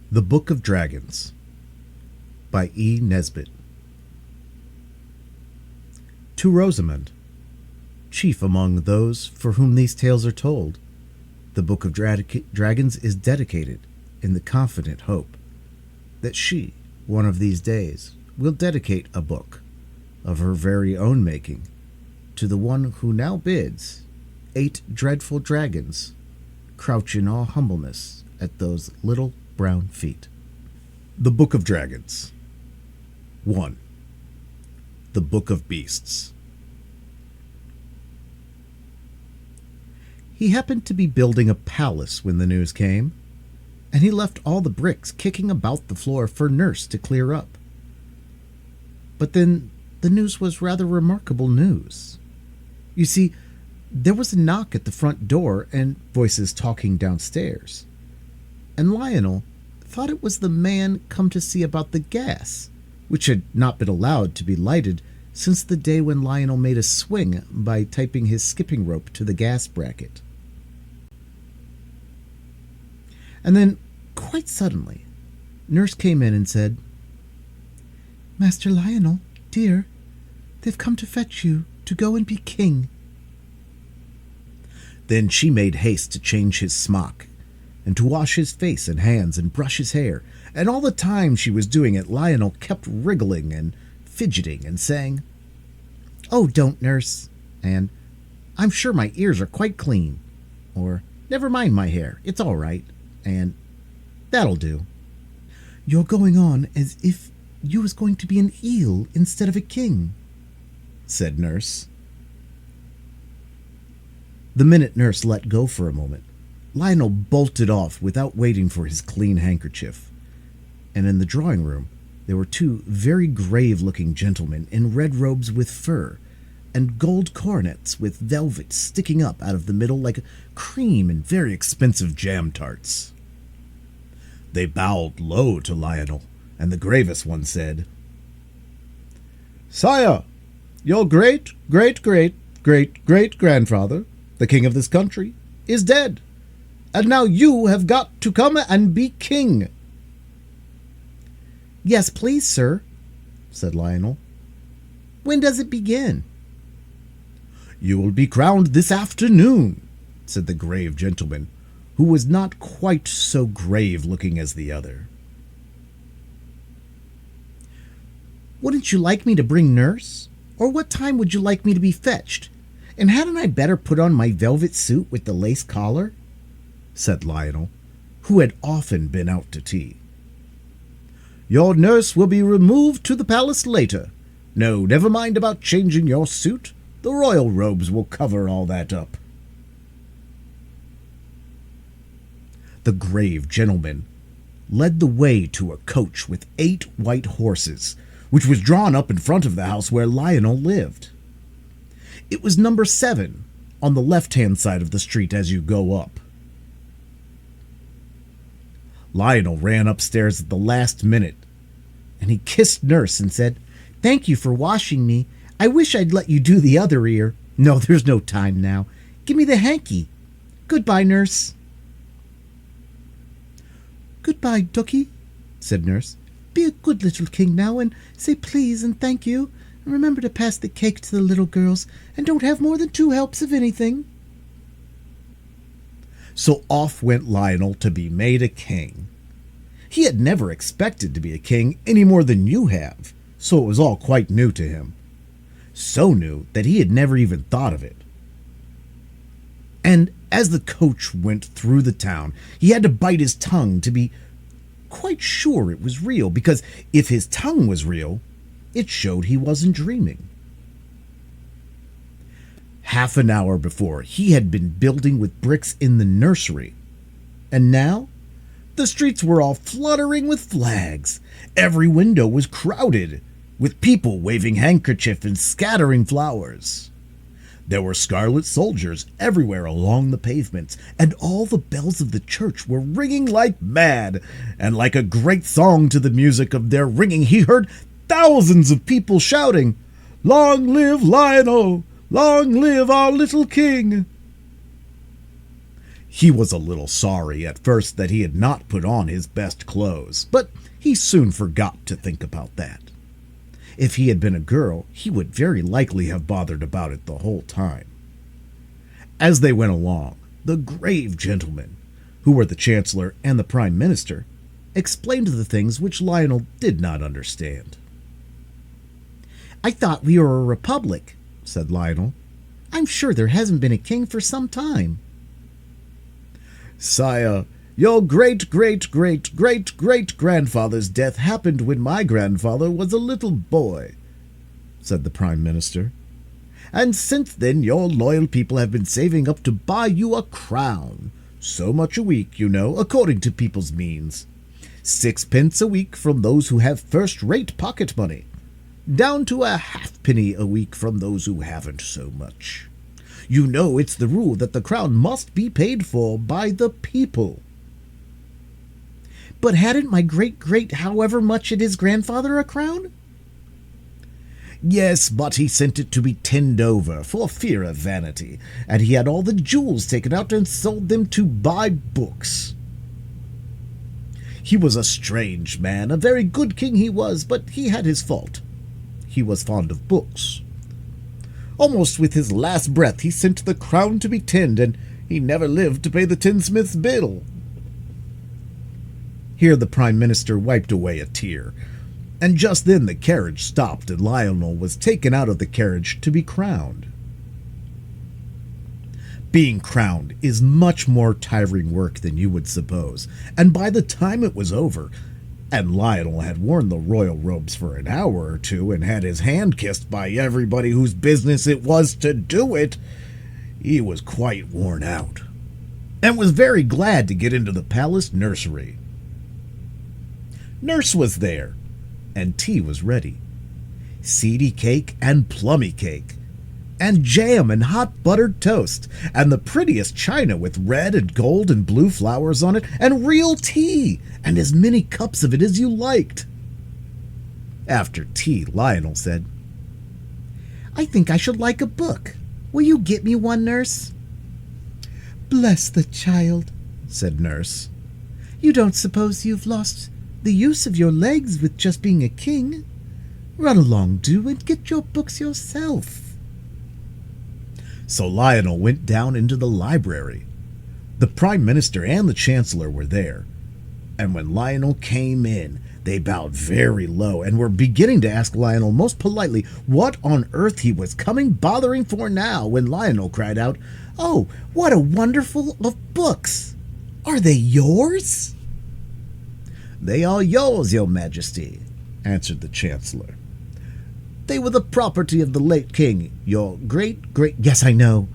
The Book of Dragons by E. Nesbit. To Rosamond, chief among those for whom these tales are told, the Book of Dragons is dedicated in the confident hope that she, one of these days, will dedicate a book of her very own making to the one who now bids 8 dreadful dragons crouch in all humbleness at those little brown feet. The Book of Dragons. 1. The Book of Beasts. He happened to be building a palace when the news came, and he left all the bricks kicking about the floor for Nurse to clear up. But then the news was rather remarkable news. You see, there was a knock at the front door and voices talking downstairs, and Lionel thought it was the man come to see about the gas, which had not been allowed to be lighted since the day when Lionel made a swing by typing his skipping rope to the gas bracket. And then, quite suddenly, Nurse came in and said, "Master Lionel, dear, they've come to fetch you to go and be king." Then she made haste to change his smock, and to wash his face and hands and brush his hair, and all the time she was doing it, Lionel kept wriggling and fidgeting and saying, "Oh, don't, Nurse," and "I'm sure my ears are quite clean," or "Never mind my hair, it's all right," and "That'll do. You're going on as if you was going to be an eel instead of a king," said Nurse. The minute Nurse let go for a moment, Lionel bolted off without waiting for his clean handkerchief, and in the drawing room there were 2 very grave-looking gentlemen in red robes with fur, and gold coronets with velvet sticking up out of the middle like cream and very expensive jam tarts. They bowed low to Lionel, and the gravest one said, "Sire, your great-great-great-great-great-grandfather, the king of this country, is dead, and now you have got to come and be king." "Yes, please, sir," said Lionel. "When does it begin?" "You will be crowned this afternoon," said the grave gentleman, who was not quite so grave-looking as the other. "Wouldn't you like me to bring Nurse? Or what time would you like me to be fetched? And hadn't I better put on my velvet suit with the lace collar?" said Lionel, who had often been out to tea. "Your Nurse will be removed to the palace later. No, never mind about changing your suit. The royal robes will cover all that up." The grave gentleman led the way to a coach with 8 white horses, which was drawn up in front of the house where Lionel lived. It was number 7, on the left-hand side of the street as you go up. Lionel ran upstairs at the last minute, and he kissed Nurse and said, "Thank you for washing me. I wish I'd let you do the other ear. No, there's no time now. Give me the hanky. Goodbye, Nurse." "Goodbye, Ducky," said Nurse. "Be a good little king now, and say please and thank you. And remember to pass the cake to the little girls, and don't have more than 2 helps of anything." So off went Lionel to be made a king. He had never expected to be a king any more than you have, so it was all quite new to him. So new that he had never even thought of it. And as the coach went through the town, he had to bite his tongue to be quite sure it was real, because if his tongue was real, it showed he wasn't dreaming. Half an hour before, he had been building with bricks in the nursery, and now the streets were all fluttering with flags. Every window was crowded, with people waving handkerchiefs and scattering flowers. There were scarlet soldiers everywhere along the pavements, and all the bells of the church were ringing like mad, and like a great song to the music of their ringing he heard thousands of people shouting, "Long live Lionel! Long live our little king!" He was a little sorry at first that he had not put on his best clothes, but he soon forgot to think about that. If he had been a girl, he would very likely have bothered about it the whole time. As they went along, the grave gentlemen, who were the Chancellor and the Prime Minister, explained the things which Lionel did not understand. "I thought we were a republic," said Lionel. "I'm sure there hasn't been a king for some time." "Sire, your great-great-great-great-great-grandfather's death happened when my grandfather was a little boy," said the Prime Minister. "And since then your loyal people have been saving up to buy you a crown. So much a week, you know, according to people's means. 6 pence a week from those who have first-rate pocket money, down to a halfpenny a week from those who haven't so much. You know it's the rule that the crown must be paid for by the people." "But hadn't my great-great however much it is grandfather a crown?" "Yes, but he sent it to be tinned over for fear of vanity, and he had all the jewels taken out and sold them to buy books. He was a strange man, a very good king he was, but he had his fault. He was fond of books. Almost with his last breath he sent the crown to be tinned, and he never lived to pay the tinsmith's bill." Here the Prime Minister wiped away a tear, and just then the carriage stopped and Lionel was taken out of the carriage to be crowned. Being crowned is much more tiring work than you would suppose, and by the time it was over, and Lionel had worn the royal robes for an hour or two and had his hand kissed by everybody whose business it was to do it, he was quite worn out, and was very glad to get into the palace nursery. Nurse was there, and tea was ready. Seedy cake and plummy cake, and jam and hot buttered toast, and the prettiest china with red and gold and blue flowers on it, and real tea, and as many cups of it as you liked. After tea, Lionel said, "I think I should like a book. Will you get me one, Nurse?" "Bless the child," said Nurse. "You don't suppose you've lost the use of your legs with just being a king? Run along, do, and get your books yourself." So Lionel went down into the library. The Prime Minister and the Chancellor were there, and when Lionel came in, they bowed very low and were beginning to ask Lionel most politely what on earth he was coming bothering for now, when Lionel cried out, "Oh, what a wonderful of books! Are they yours?" "They are yours, your Majesty," answered the Chancellor. "They were the property of the late king, your great-great—" "Yes, I know,"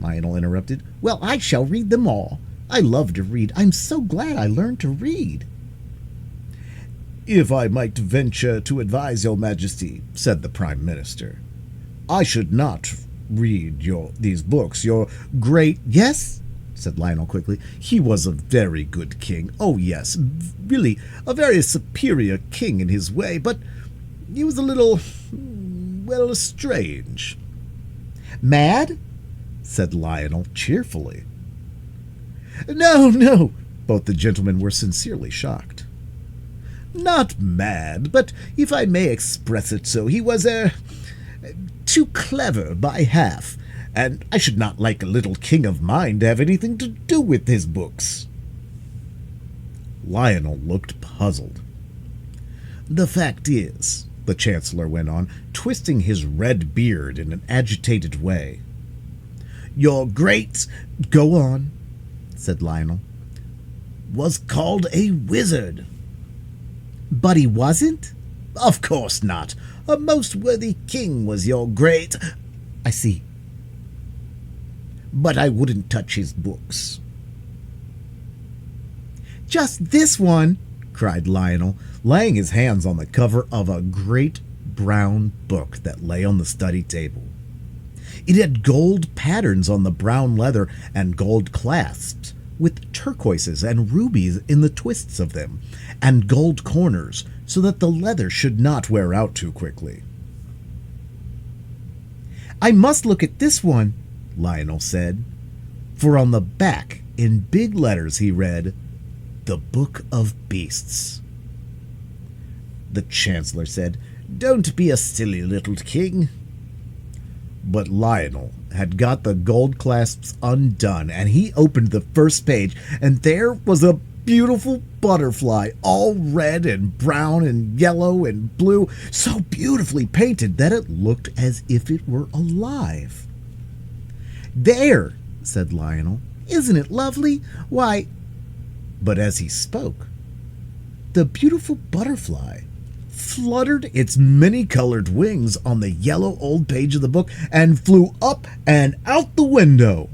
Lionel interrupted. "Well, I shall read them all. I love to read. I'm so glad I learned to read." "If I might venture to advise your Majesty," said the Prime Minister, "I should not read these books. Your great—" "Yes?" said Lionel quickly. "He was a very good king. Oh, yes, really a very superior king in his way, but he was a little, well, strange." "Mad?" said Lionel cheerfully. No, both the gentlemen were sincerely shocked. "Not mad, but if I may express it so, he was, too clever by half, and I should not like a little king of mine to have anything to do with his books." Lionel looked puzzled. "The fact is," the Chancellor went on, twisting his red beard in an agitated way, "your great—" "Go on," said Lionel, "was called a wizard." "But he wasn't?" "Of course not. A most worthy king was your great—" "I see." "But I wouldn't touch his books." "Just this one!" cried Lionel, laying his hands on the cover of a great brown book that lay on the study table. It had gold patterns on the brown leather and gold clasps, with turquoises and rubies in the twists of them, and gold corners, so that the leather should not wear out too quickly. "I must look at this one," Lionel said, for on the back In big letters he read, "The Book of Beasts." The Chancellor said, "Don't be a silly little king." But Lionel had got the gold clasps undone, and he opened the first page, and there was a beautiful butterfly, all red and brown and yellow and blue, so beautifully painted that it looked as if it were alive. "There," said Lionel, "isn't it lovely? Why—" But as he spoke, the beautiful butterfly fluttered its many-colored wings on the yellow old page of the book and flew up and out the window.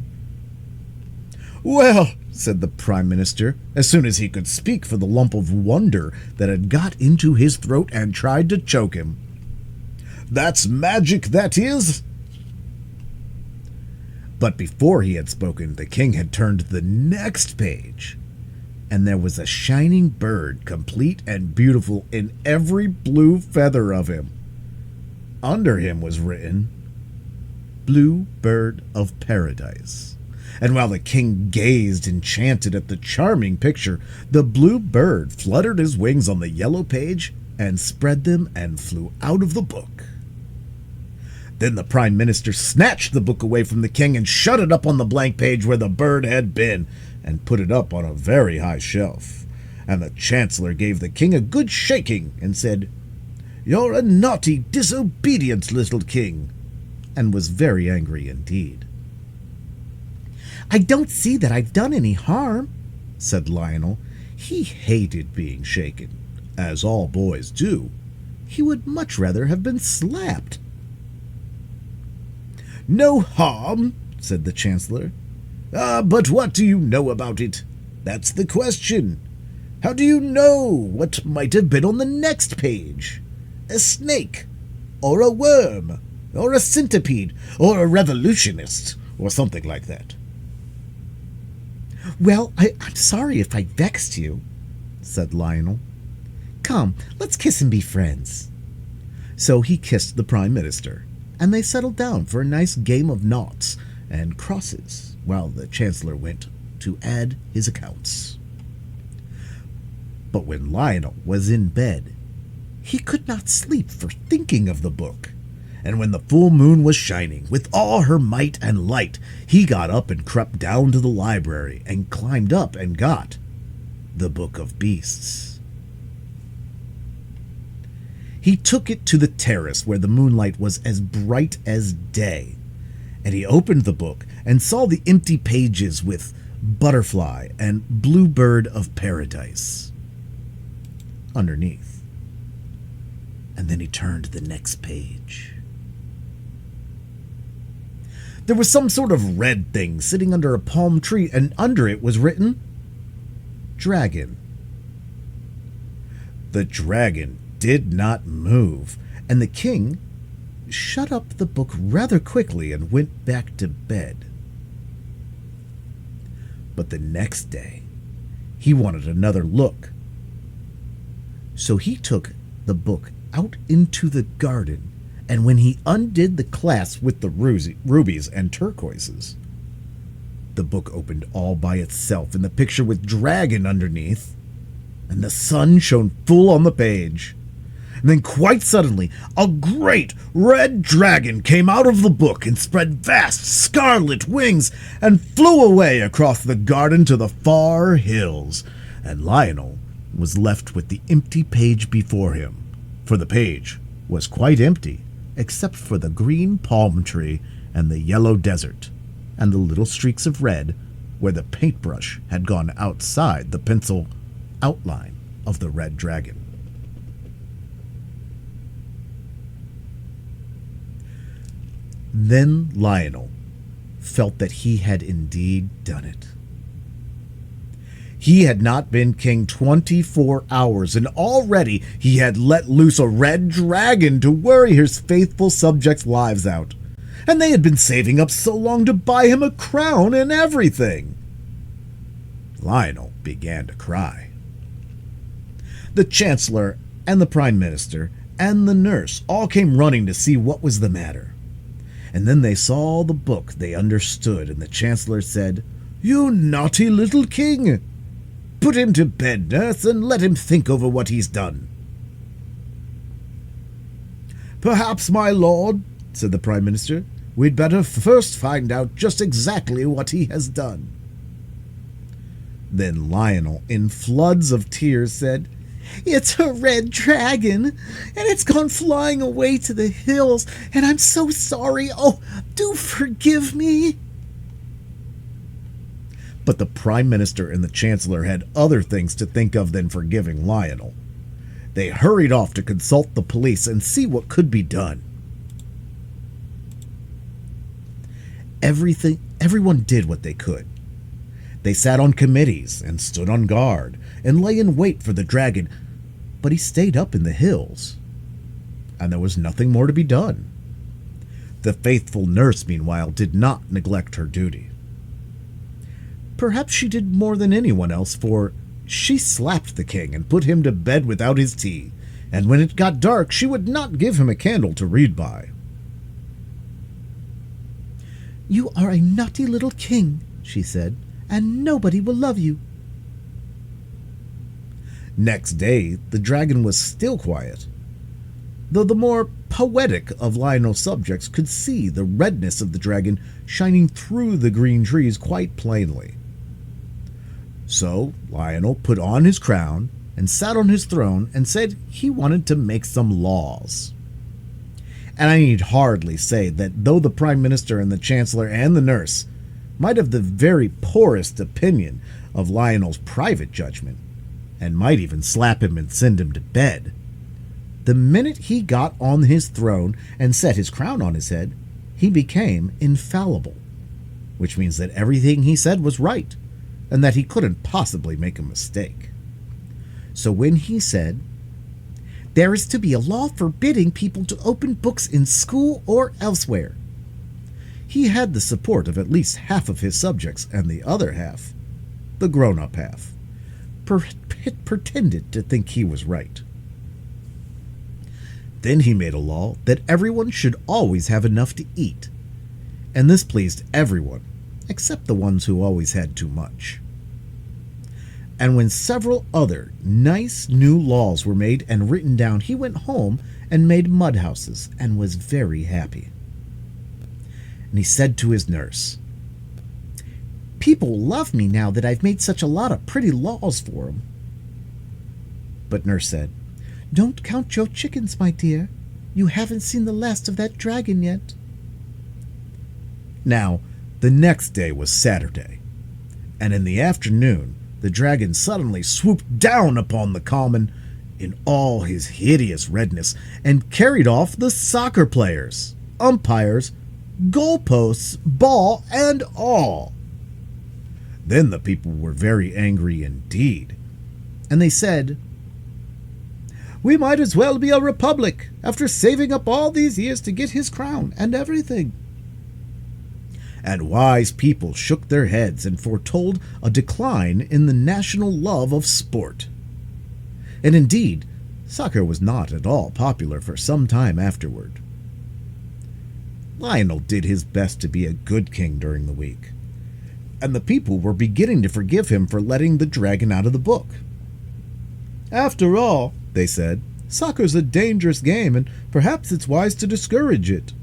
"Well," said the Prime Minister, as soon as he could speak for the lump of wonder that had got into his throat and tried to choke him, "that's magic, that is." But before he had spoken, the king had turned the next page, and there was a shining bird, complete and beautiful in every blue feather of him. Under him was written, "Blue Bird of Paradise." And while the king gazed enchanted at the charming picture, the blue bird fluttered his wings on the yellow page and spread them and flew out of the book. Then the Prime Minister snatched the book away from the king and shut it up on the blank page where the bird had been, and put it up on a very high shelf. And the Chancellor gave the king a good shaking and said, "You're a naughty, disobedient little king," and was very angry indeed. "I don't see that I've done any harm," said Lionel. He hated being shaken, as all boys do. He would much rather have been slapped. "No harm," said the Chancellor. But what do you know about it? That's the question. How do you know what might have been on the next page? A snake, or a worm, or a centipede, or a revolutionist, or something like that?" "Well, I'm sorry if I vexed you," said Lionel. "Come, let's kiss and be friends." So he kissed the Prime Minister, and they settled down for a nice game of noughts and crosses while the Chancellor went to add his accounts. But when Lionel was in bed, he could not sleep for thinking of the book. And when the full moon was shining with all her might and light, he got up and crept down to the library and climbed up and got the Book of Beasts. He took it to the terrace where the moonlight was as bright as day, and he opened the book and saw the empty pages with "Butterfly" and "Blue Bird of Paradise" underneath. And then he turned to the next page. There was some sort of red thing sitting under a palm tree, and under it was written, "Dragon." The dragon did not move, and the king shut up the book rather quickly and went back to bed. But the next day, he wanted another look. So he took the book out into the garden, and when he undid the clasp with the rubies and turquoises, the book opened all by itself, and the picture with dragon underneath, and the sun shone full on the page. And then quite suddenly, a great red dragon came out of the book and spread vast scarlet wings and flew away across the garden to the far hills, and Lionel was left with the empty page before him, for the page was quite empty, except for the green palm tree and the yellow desert, and the little streaks of red where the paintbrush had gone outside the pencil outline of the red dragon. Then Lionel felt that he had indeed done it. He had not been king 24 hours, and already he had let loose a red dragon to worry his faithful subjects' lives out. And they had been saving up so long to buy him a crown and everything. Lionel began to cry. The Chancellor and the Prime Minister and the nurse all came running to see what was the matter. And then they saw the book they understood, and the Chancellor said, "You naughty little king! Put him to bed, nurse, and let him think over what he's done." "Perhaps, my lord," said the Prime Minister, "we'd better first find out just exactly what he has done." Then Lionel, in floods of tears, said, "It's a red dragon, and it's gone flying away to the hills, and I'm so sorry. Oh, do forgive me." But the Prime Minister and the Chancellor had other things to think of than forgiving Lionel. They hurried off to consult the police and see what could be done. Everyone did what they could. They sat on committees and stood on guard and lay in wait for the dragon, but he stayed up in the hills, and there was nothing more to be done. The faithful nurse, meanwhile, did not neglect her duty. Perhaps she did more than anyone else, for she slapped the king and put him to bed without his tea, and when it got dark she would not give him a candle to read by. "You are a naughty little king," she said, "and nobody will love you." Next day the dragon was still quiet, though the more poetic of Lionel's subjects could see the redness of the dragon shining through the green trees quite plainly. So Lionel put on his crown and sat on his throne and said he wanted to make some laws. And I need hardly say that though the Prime Minister and the Chancellor and the nurse might have the very poorest opinion of Lionel's private judgment, and might even slap him and send him to bed, the minute he got on his throne and set his crown on his head, he became infallible, which means that everything he said was right, and that he couldn't possibly make a mistake. So when he said, "There is to be a law forbidding people to open books in school or elsewhere," he had the support of at least half of his subjects, and the other half, the grown-up half, pretended to think he was right. Then he made a law that everyone should always have enough to eat, and this pleased everyone, except the ones who always had too much. And when several other nice new laws were made and written down, he went home and made mud houses and was very happy. And he said to his nurse, "People love me now that I've made such a lot of pretty laws for them." But nurse said, "Don't count your chickens, my dear. You haven't seen the last of that dragon yet." Now, the next day was Saturday, and in the afternoon the dragon suddenly swooped down upon the common in all his hideous redness and carried off the soccer players, umpires, goalposts, ball, and all. Then the people were very angry indeed, and they said, "We might as well be a republic after saving up all these years to get his crown and everything." And wise people shook their heads and foretold a decline in the national love of sport. And indeed, soccer was not at all popular for some time afterward. Lionel did his best to be a good king during the week, and the people were beginning to forgive him for letting the dragon out of the book. "After all," they said, "soccer's a dangerous game, and perhaps it's wise to discourage it."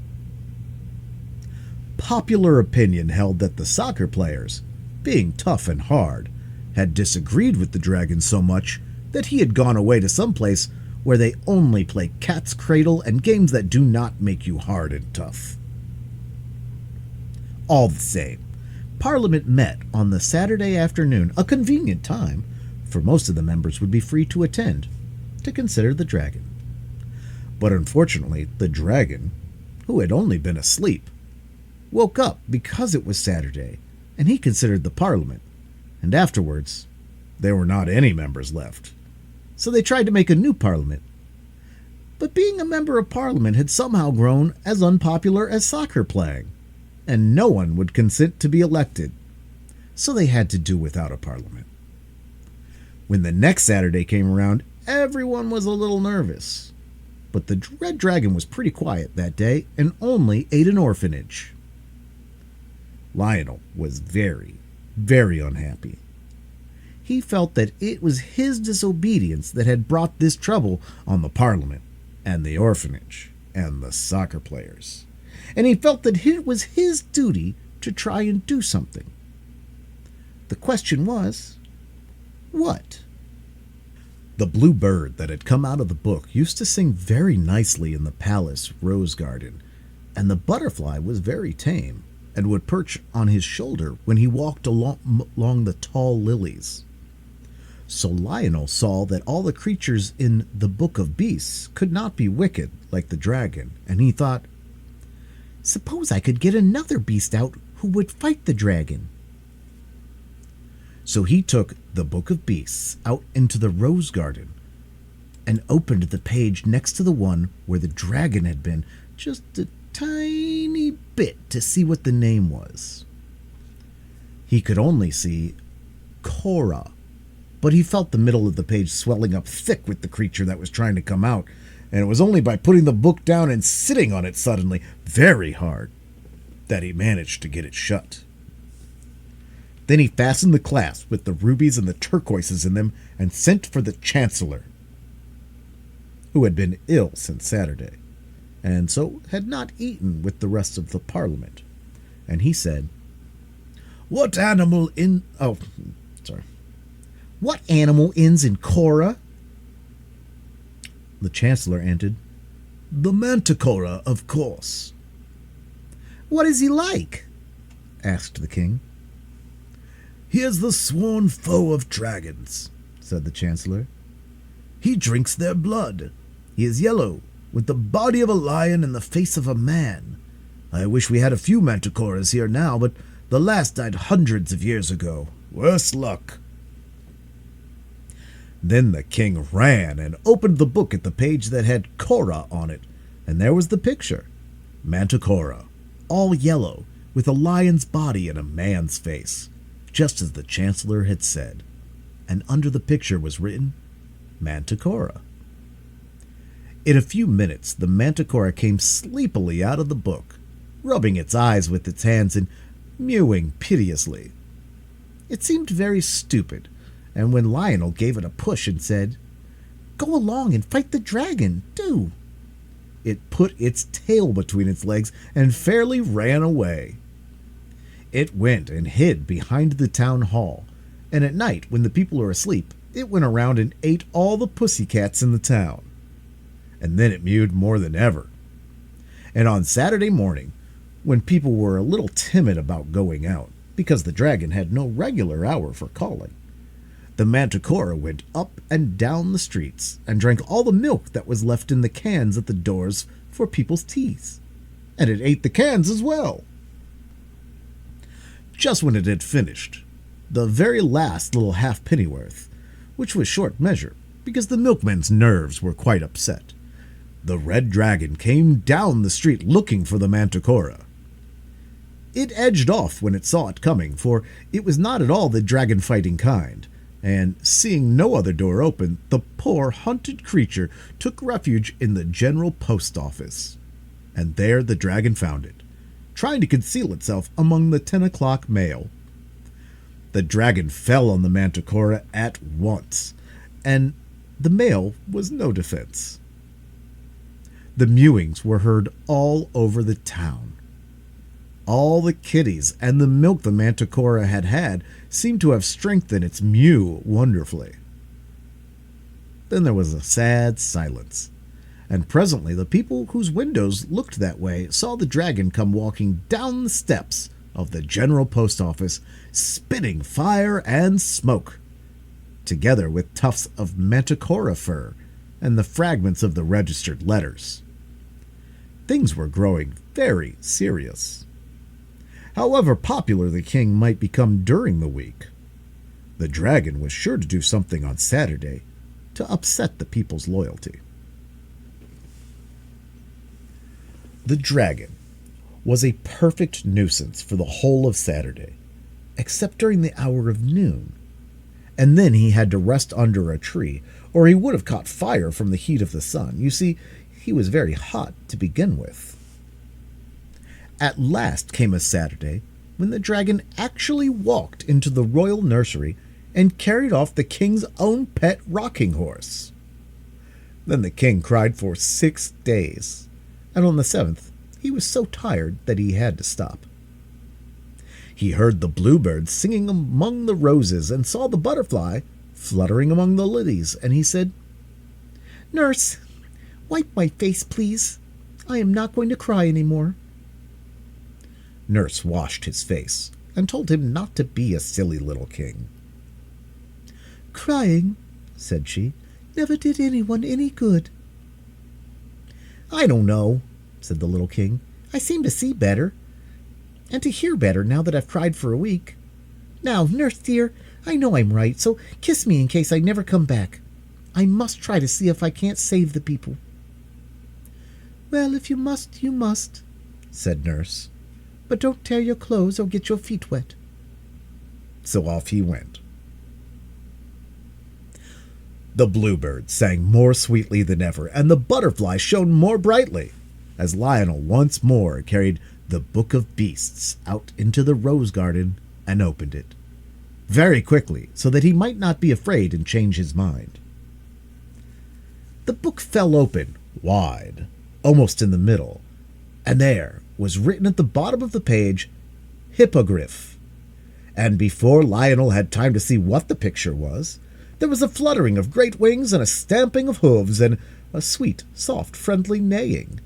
Popular opinion held that the soccer players, being tough and hard, had disagreed with the dragon so much that he had gone away to some place where they only play cat's cradle and games that do not make you hard and tough. All the same, Parliament met on the Saturday afternoon, a convenient time, for most of the members would be free to attend, to consider the dragon. But unfortunately, the dragon, who had only been asleep, woke up because it was Saturday, and he considered the Parliament, and afterwards there were not any members left. So they tried to make a new Parliament. But being a member of Parliament had somehow grown as unpopular as soccer playing, and no one would consent to be elected, so they had to do without a Parliament. When the next Saturday came around, everyone was a little nervous, but the Red Dragon was pretty quiet that day and only ate an orphanage. Lionel was very, very unhappy. He felt that it was his disobedience that had brought this trouble on the Parliament and the orphanage and the soccer players, and he felt that it was his duty to try and do something. The question was, what? The blue bird that had come out of the book used to sing very nicely in the palace rose garden, and the butterfly was very tame and would perch on his shoulder when he walked along the tall lilies. So Lionel saw that all the creatures in the Book of Beasts could not be wicked like the dragon, and he thought, suppose I could get another beast out who would fight the dragon. So he took the Book of Beasts out into the rose garden and opened the page next to the one where the dragon had been just a tiny bit to see what the name was. He could only see Cora, but he felt the middle of the page swelling up thick with the creature that was trying to come out, and it was only by putting the book down and sitting on it suddenly, very hard, that he managed to get it shut. Then he fastened the clasp with the rubies and the turquoises in them and sent for the Chancellor, who had been ill since Saturday, and so had not eaten with the rest of the Parliament. And he said, What animal ends in Cora? The Chancellor answered, The Manticora, of course. What is he like? Asked the king. He is the sworn foe of dragons, said the Chancellor. He drinks their blood. He is yellow, with the body of a lion and the face of a man. I wish we had a few Manticoras here now, but the last died hundreds of years ago. Worse luck. Then the king ran and opened the book at the page that had Cora on it, and there was the picture. Manticora, all yellow, with a lion's body and a man's face, just as the Chancellor had said. And under the picture was written, Manticora. In a few minutes, the Manticora came sleepily out of the book, rubbing its eyes with its hands and mewing piteously. It seemed very stupid, and when Lionel gave it a push and said, Go along and fight the dragon, do, it put its tail between its legs and fairly ran away. It went and hid behind the town hall, and at night, when the people were asleep, it went around and ate all the pussycats in the town. And then it mewed more than ever. And on Saturday morning, when people were a little timid about going out, because the dragon had no regular hour for calling, the Manticora went up and down the streets and drank all the milk that was left in the cans at the doors for people's teas. And it ate the cans as well. Just when it had finished, the very last little half-pennyworth, which was short measure, because the milkman's nerves were quite upset, the red dragon came down the street looking for the Manticora. It edged off when it saw it coming, for it was not at all the dragon-fighting kind, and seeing no other door open, the poor hunted creature took refuge in the general post office. And there the dragon found it, trying to conceal itself among the 10 o'clock mail. The dragon fell on the Manticora at once, and the mail was no defense. The mewings were heard all over the town. All the kitties and the milk the Manticora had had seemed to have strengthened its mew wonderfully. Then there was a sad silence, and presently the people whose windows looked that way saw the dragon come walking down the steps of the general post office, spitting fire and smoke, together with tufts of Manticora fur and the fragments of the registered letters. Things were growing very serious. However popular the king might become during the week, the dragon was sure to do something on Saturday to upset the people's loyalty. The dragon was a perfect nuisance for the whole of Saturday, except during the hour of noon, and then he had to rest under a tree, or he would have caught fire from the heat of the sun. You see, he was very hot to begin with. At last came a Saturday when the dragon actually walked into the royal nursery and carried off the king's own pet rocking horse. Then the king cried for 6 days, and on the 7th he was so tired that he had to stop. He heard the bluebird singing among the roses and saw the butterfly fluttering among the lilies, and he said, "Nurse, wipe my face, please. I am not going to cry any more." Nurse washed his face and told him not to be a silly little king. "Crying," said she, "never did anyone any good." "I don't know," said the little king. "I seem to see better, and to hear better now that I've cried for a week. Now, nurse dear, I know I'm right, so kiss me in case I never come back. I must try to see if I can't save the people." "Well, if you must, you must," said Nurse. "But don't tear your clothes or get your feet wet." So off he went. The bluebird sang more sweetly than ever, and the butterfly shone more brightly, as Lionel once more carried the Book of Beasts out into the rose garden and opened it, very quickly, so that he might not be afraid and change his mind. The book fell open wide, almost in the middle, and there was written at the bottom of the page, "Hippogriff." And before Lionel had time to see what the picture was, there was a fluttering of great wings and a stamping of hooves and a sweet, soft, friendly neighing.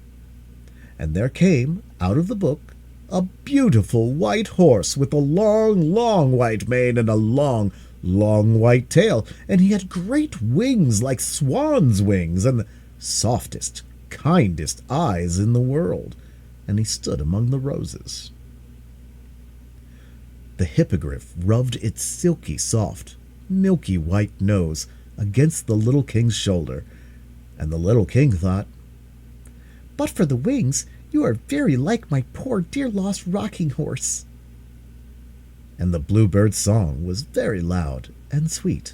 And there came, out of the book, a beautiful white horse with a long, long white mane and a long, long white tail, and he had great wings like swan's wings and the softest, kindest eyes in the world, and he stood among the roses. The hippogriff rubbed its silky, soft, milky white nose against the little king's shoulder, and the little king thought, "But for the wings, you are very like my poor dear lost rocking horse." And the bluebird's song was very loud and sweet.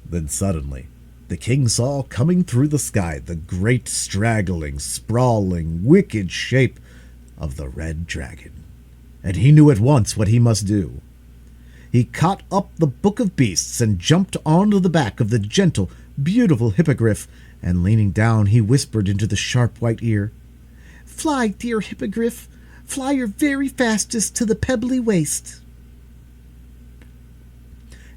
Then suddenly the king saw coming through the sky the great straggling, sprawling, wicked shape of the red dragon, and he knew at once what he must do. He caught up the Book of Beasts and jumped onto the back of the gentle, beautiful hippogriff, and leaning down he whispered into the sharp white ear, "Fly, dear hippogriff, fly your very fastest to the pebbly waste."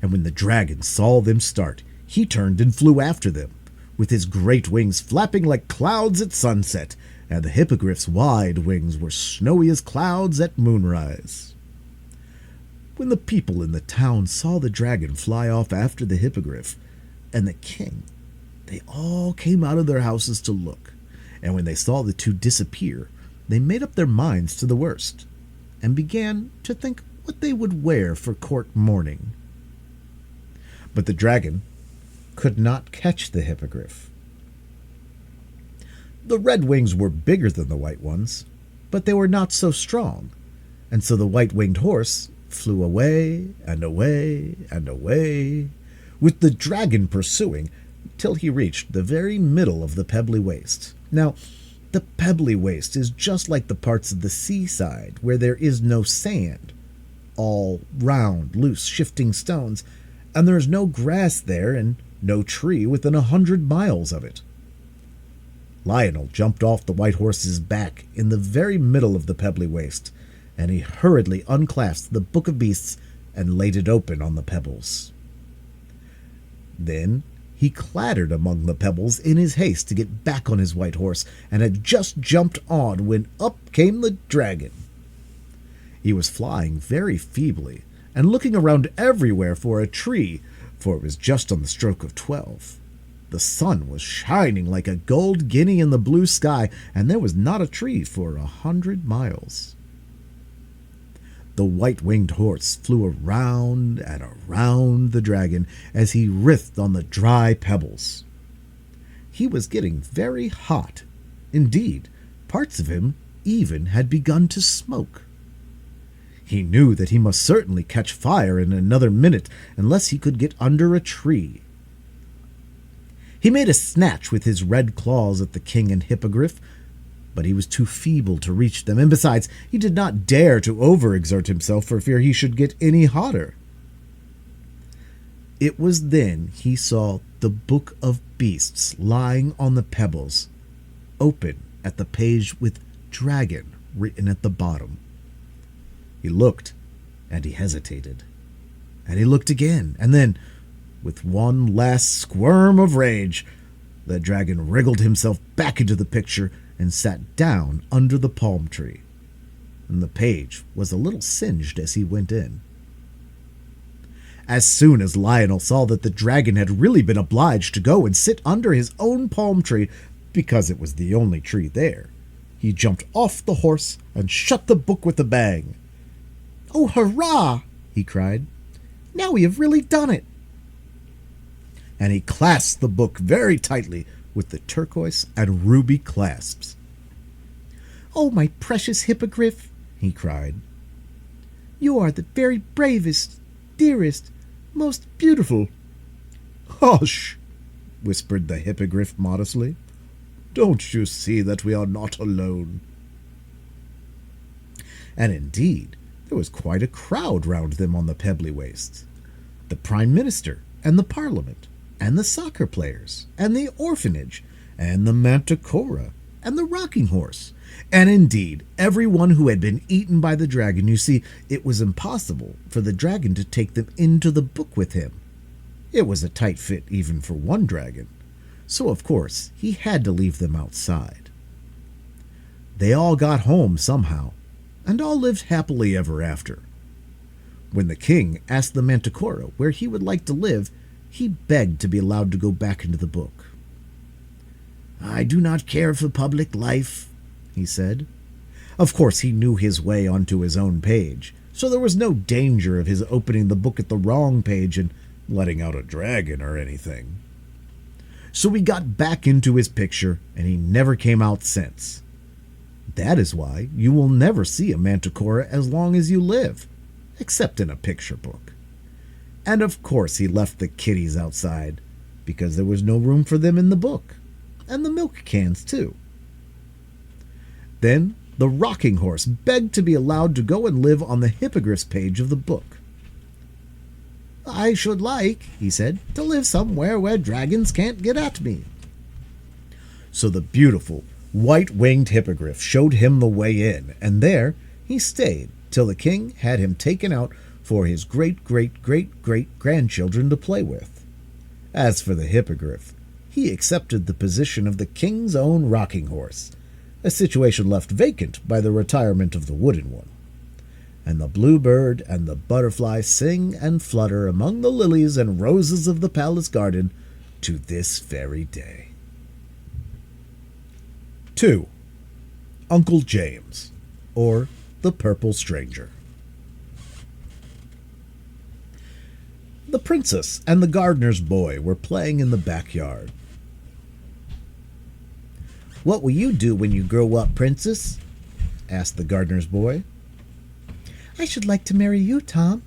And when the dragon saw them start, he turned and flew after them, with his great wings flapping like clouds at sunset, and the hippogriff's wide wings were snowy as clouds at moonrise. When the people in the town saw the dragon fly off after the hippogriff and the king, they all came out of their houses to look, and when they saw the two disappear, they made up their minds to the worst, and began to think what they would wear for court mourning. But the dragon could not catch the hippogriff. The red wings were bigger than the white ones, but they were not so strong, and so the white-winged horse flew away and away and away, with the dragon pursuing till he reached the very middle of the pebbly waste. Now, the pebbly waste is just like the parts of the seaside where there is no sand, all round, loose, shifting stones, and there is no grass there and no tree within 100 miles of it. Lionel jumped off the white horse's back in the very middle of the pebbly waste, and he hurriedly unclasped the Book of Beasts and laid it open on the pebbles. Then he clattered among the pebbles in his haste to get back on his white horse, and had just jumped on when up came the dragon. He was flying very feebly, and looking around everywhere for a tree, for it was just on the stroke of 12. The sun was shining like a gold guinea in the blue sky, and there was not a tree for 100 miles. The white-winged horse flew around and around the dragon as he writhed on the dry pebbles. He was getting very hot. Indeed, parts of him even had begun to smoke. He knew that he must certainly catch fire in another minute unless he could get under a tree. He made a snatch with his red claws at the king and hippogriff, but he was too feeble to reach them, and besides, he did not dare to overexert himself for fear he should get any hotter. It was then he saw the Book of Beasts lying on the pebbles, open at the page with dragon written at the bottom. He looked, and he hesitated. And he looked again, and then, with one last squirm of rage, the dragon wriggled himself back into the picture and sat down under the palm tree. And the page was a little singed as he went in. As soon as Lionel saw that the dragon had really been obliged to go and sit under his own palm tree, because it was the only tree there, he jumped off the horse and shut the book with a bang. "Oh, hurrah!" he cried. "Now we have really done it." And he clasped the book very tightly with the turquoise and ruby clasps. "Oh, my precious hippogriff," he cried. "You are the very bravest, dearest, most beautiful." "Hush!" whispered the hippogriff modestly. "Don't you see that we are not alone?" And indeed, there was quite a crowd round them on the pebbly waste. The Prime Minister, and the Parliament, and the soccer players, and the orphanage, and the manticora, and the rocking horse, and indeed everyone who had been eaten by the dragon. You see, it was impossible for the dragon to take them into the book with him. It was a tight fit even for one dragon, so of course he had to leave them outside. They all got home somehow, and all lived happily ever after. When the king asked the manticora where he would like to live, he begged to be allowed to go back into the book. "I do not care for public life," he said. Of course, he knew his way onto his own page, so there was no danger of his opening the book at the wrong page and letting out a dragon or anything. So he got back into his picture, and he never came out since. That is why you will never see a manticora as long as you live, except in a picture book. And of course he left the kitties outside, because there was no room for them in the book, and the milk cans too. Then the rocking horse begged to be allowed to go and live on the hippogriff's page of the book. "I should like," he said, "to live somewhere where dragons can't get at me." So the beautiful white-winged hippogriff showed him the way in, and there he stayed till the king had him taken out for his great-great-great-great-grandchildren to play with. As for the hippogriff, he accepted the position of the king's own rocking horse, a situation left vacant by the retirement of the wooden one. And the bluebird and the butterfly sing and flutter among the lilies and roses of the palace garden to this very day. 2. Uncle James, or the Purple Stranger. The princess and the gardener's boy were playing in the backyard. "What will you do when you grow up, princess?" asked the gardener's boy. "I should like to marry you, Tom,"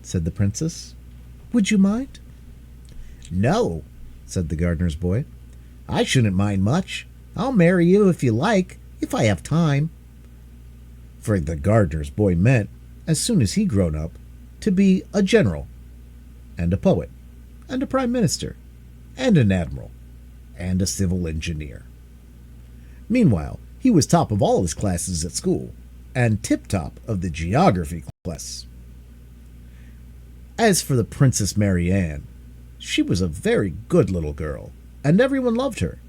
said the princess. "Would you mind?" "No," said the gardener's boy. "I shouldn't mind much. I'll marry you if you like, if I have time." For the gardener's boy meant, as soon as he grown up, to be a general, and a poet, and a prime minister, and an admiral, and a civil engineer. Meanwhile, he was top of all his classes at school, and tip-top of the geography class. As for the Princess Marianne, she was a very good little girl, and everyone loved her.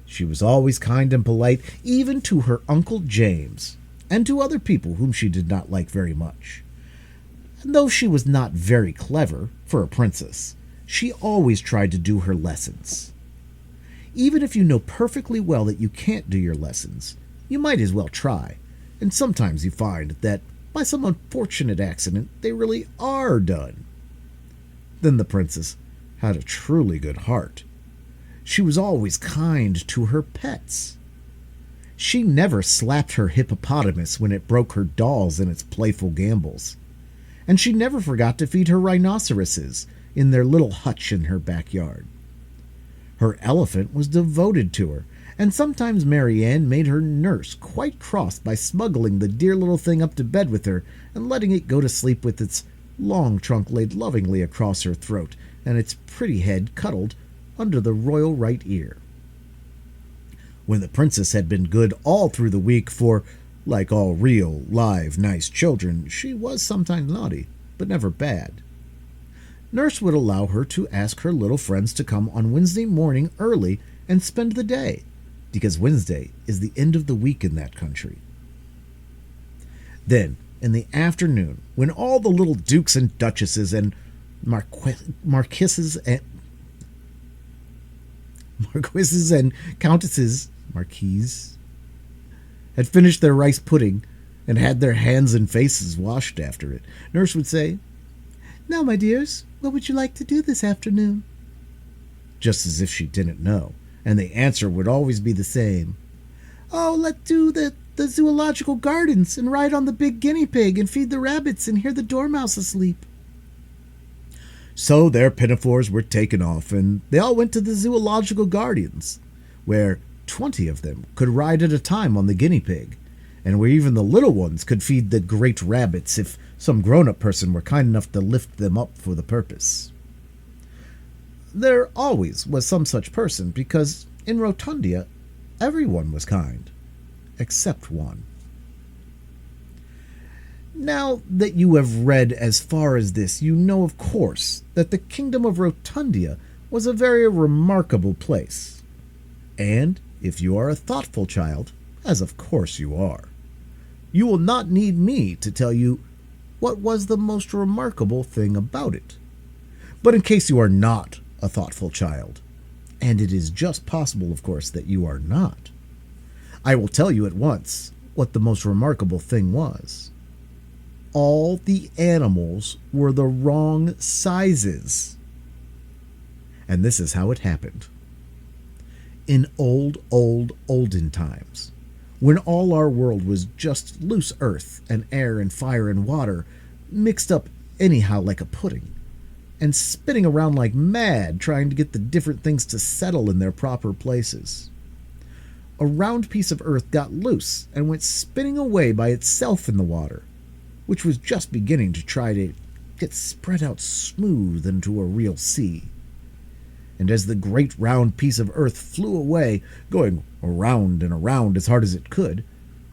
She was always kind and polite, even to her Uncle James, and to other people whom she did not like very much. And though she was not very clever for a princess, she always tried to do her lessons. Even if you know perfectly well that you can't do your lessons, you might as well try, and sometimes you find that, by some unfortunate accident, they really are done. Then the princess had a truly good heart. She was always kind to her pets. She never slapped her hippopotamus when it broke her dolls in its playful gambols, and she never forgot to feed her rhinoceroses in their little hutch in her backyard. Her elephant was devoted to her, and sometimes Mary Ann made her nurse quite cross by smuggling the dear little thing up to bed with her and letting it go to sleep with its long trunk laid lovingly across her throat and its pretty head cuddled under the royal right ear. When the princess had been good all through the week, for, like all real, live, nice children, she was sometimes naughty, but never bad, Nurse would allow her to ask her little friends to come on Wednesday morning early and spend the day, because Wednesday is the end of the week in that country. Then, in the afternoon, when all the little dukes and duchesses and marquises and countesses, marquises, had finished their rice pudding and had their hands and faces washed after it, Nurse would say, "Now, my dears, what would you like to do this afternoon?" just as if she didn't know, and the answer would always be the same. "Oh, let's do the zoological gardens and ride on the big guinea pig and feed the rabbits and hear the dormouse asleep." So their pinafores were taken off, and they all went to the zoological gardens, where 20 of them could ride at a time on the guinea pig, and where even the little ones could feed the great rabbits if some grown-up person were kind enough to lift them up for the purpose. There always was some such person, because in Rotundia everyone was kind, except one. Now that you have read as far as this, you know, of course, that the kingdom of Rotundia was a very remarkable place. And if you are a thoughtful child, as of course you are, you will not need me to tell you what was the most remarkable thing about it. But in case you are not a thoughtful child, and it is just possible, of course, that you are not, I will tell you at once what the most remarkable thing was. All the animals were the wrong sizes. And this is how it happened. In olden times, when all our world was just loose earth and air and fire and water, mixed up anyhow like a pudding, and spinning around like mad trying to get the different things to settle in their proper places, a round piece of earth got loose and went spinning away by itself in the water, which was just beginning to try to get spread out smooth into a real sea. And as the great round piece of earth flew away, going around and around as hard as it could,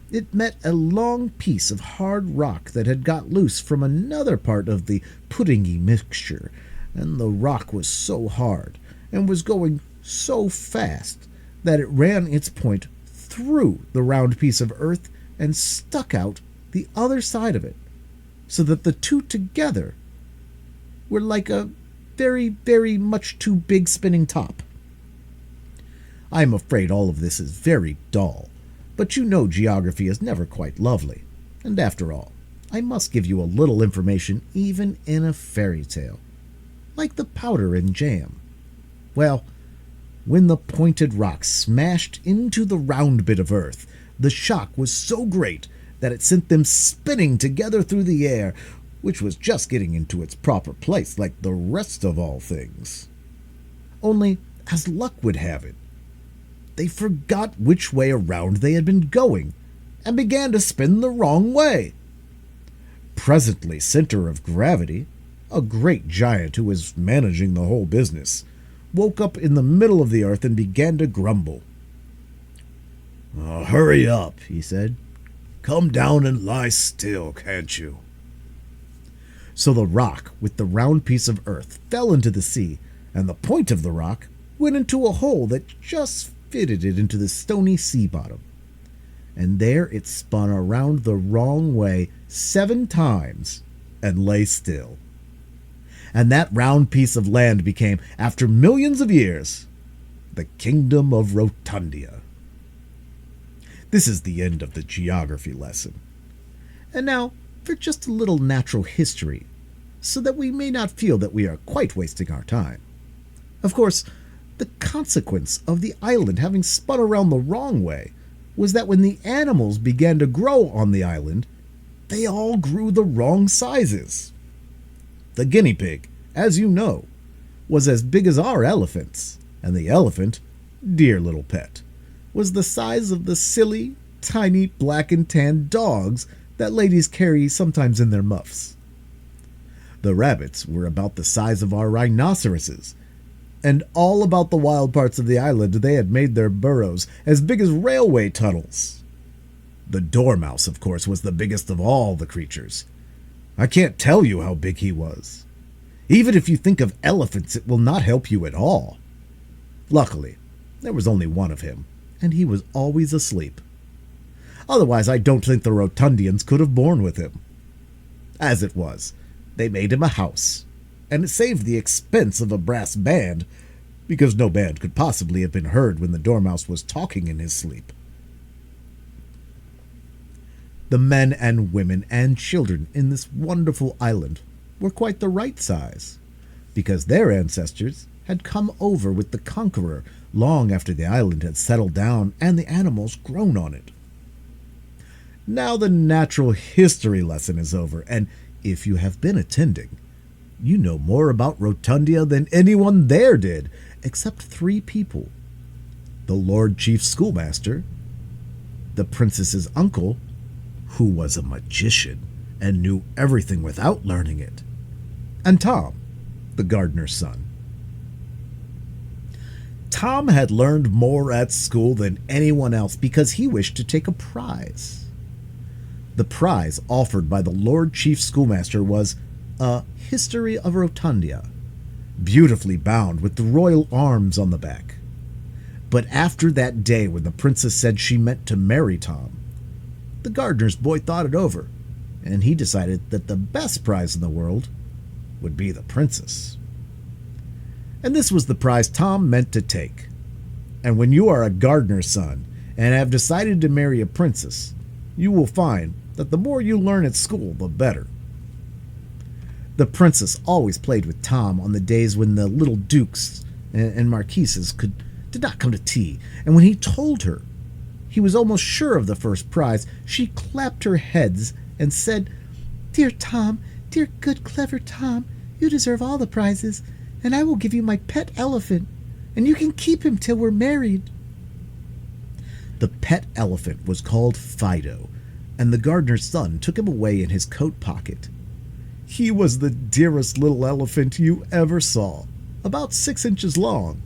it met a long piece of hard rock that had got loose from another part of the puddingy mixture, and the rock was so hard and was going so fast that it ran its point through the round piece of earth and stuck out the other side of it, so that the two together were like a very, very much too big spinning top. I am afraid all of this is very dull, but you know geography is never quite lovely, and after all, I must give you a little information even in a fairy tale, like the powder in jam. Well, when the pointed rock smashed into the round bit of earth, the shock was so great that it sent them spinning together through the air, which was just getting into its proper place like the rest of all things. Only, as luck would have it, they forgot which way around they had been going, and began to spin the wrong way. Presently, Center of Gravity, a great giant who was managing the whole business, woke up in the middle of the earth and began to grumble. "Hurry up," he said. "Come down and lie still, can't you?" So the rock with the round piece of earth fell into the sea, and the point of the rock went into a hole that just fitted it into the stony sea bottom. And there it spun around the wrong way 7 times and lay still. And that round piece of land became, after millions of years, the kingdom of Rotundia. This is the end of the geography lesson. And now for just a little natural history, so that we may not feel that we are quite wasting our time. Of course, the consequence of the island having spun around the wrong way was that when the animals began to grow on the island, they all grew the wrong sizes. The guinea pig, as you know, was as big as our elephants, and the elephant, dear little pet, was the size of the silly, tiny black and tan dogs that ladies carry sometimes in their muffs. The rabbits were about the size of our rhinoceroses, and all about the wild parts of the island they had made their burrows as big as railway tunnels. The dormouse, of course, was the biggest of all the creatures. I can't tell you how big he was. Even if you think of elephants, it will not help you at all. Luckily, there was only one of him, and he was always asleep. Otherwise, I don't think the Rotundians could have borne with him. As it was, they made him a house, and it saved the expense of a brass band, because no band could possibly have been heard when the dormouse was talking in his sleep. The men and women and children in this wonderful island were quite the right size, because their ancestors had come over with the conqueror long after the island had settled down and the animals grown on it. Now the natural history lesson is over, and if you have been attending, you know more about Rotundia than anyone there did, except 3 people: the Lord Chief Schoolmaster, the princess's uncle, who was a magician and knew everything without learning it, and Tom, the gardener's son. Tom had learned more at school than anyone else because he wished to take a prize. The prize offered by the Lord Chief Schoolmaster was a History of Rotundia, beautifully bound with the royal arms on the back. But after that day when the princess said she meant to marry Tom, the gardener's boy thought it over, and he decided that the best prize in the world would be the princess. And this was the prize Tom meant to take. And when you are a gardener's son and have decided to marry a princess, you will find that the more you learn at school, the better. The princess always played with Tom on the days when the little dukes and marquises did not come to tea, and when he told her he was almost sure of the first prize, she clapped her hands and said, "Dear Tom, dear good clever Tom, you deserve all the prizes, and I will give you my pet elephant, and you can keep him till we're married." The pet elephant was called Fido, and the gardener's son took him away in his coat pocket. He was the dearest little elephant you ever saw, about 6 inches long.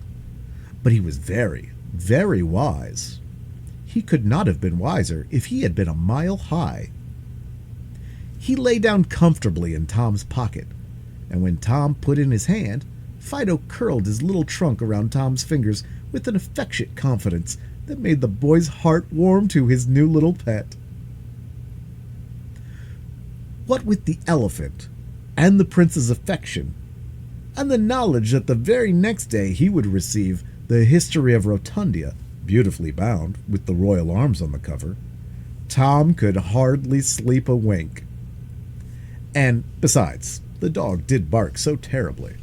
But he was very, very wise. He could not have been wiser if he had been a mile high. He lay down comfortably in Tom's pocket, and when Tom put in his hand, Fido curled his little trunk around Tom's fingers with an affectionate confidence that made the boy's heart warm to his new little pet. What with the elephant, and the prince's affection, and the knowledge that the very next day he would receive the History of Rotundia, beautifully bound with the royal arms on the cover, Tom could hardly sleep a wink. And besides, the dog did bark so terribly.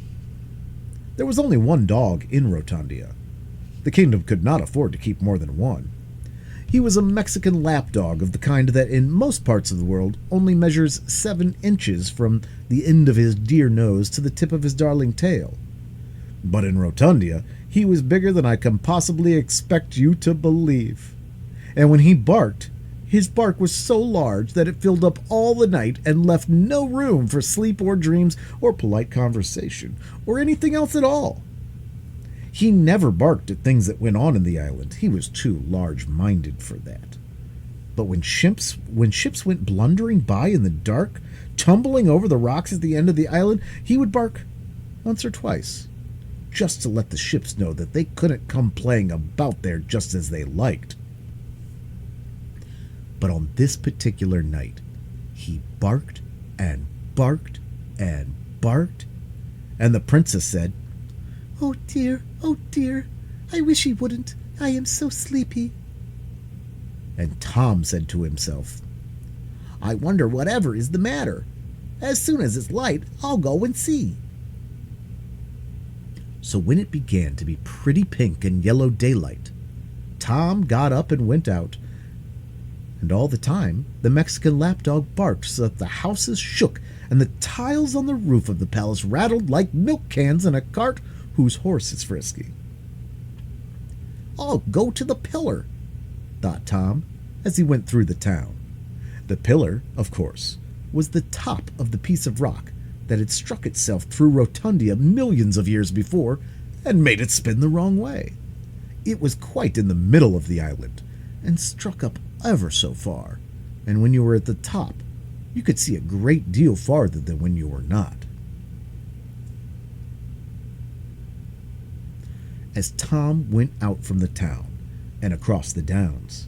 There was only one dog in Rotundia. The kingdom could not afford to keep more than one. He was a Mexican lapdog of the kind that in most parts of the world only measures 7 inches from the end of his dear nose to the tip of his darling tail. But in Rotundia, he was bigger than I can possibly expect you to believe. And when he barked, his bark was so large that it filled up all the night and left no room for sleep or dreams or polite conversation or anything else at all. He never barked at things that went on in the island. He was too large-minded for that. But when ships went blundering by in the dark, tumbling over the rocks at the end of the island, he would bark once or twice, just to let the ships know that they couldn't come playing about there just as they liked. But on this particular night, he barked and barked and barked, and the princess said, Oh dear, I wish he wouldn't. I am so sleepy." And Tom said to himself, "I wonder whatever is the matter. As soon as it's light, I'll go and see." So when it began to be pretty pink and yellow daylight, Tom got up and went out. And all the time, the Mexican lapdog barked so that the houses shook and the tiles on the roof of the palace rattled like milk cans in a cart whose horse is frisky. "I'll go to the pillar," thought Tom, as he went through the town. The pillar, of course, was the top of the piece of rock that had struck itself through Rotundia millions of years before and made it spin the wrong way. It was quite in the middle of the island and struck up ever so far, and when you were at the top, you could see a great deal farther than when you were not. As Tom went out from the town and across the downs,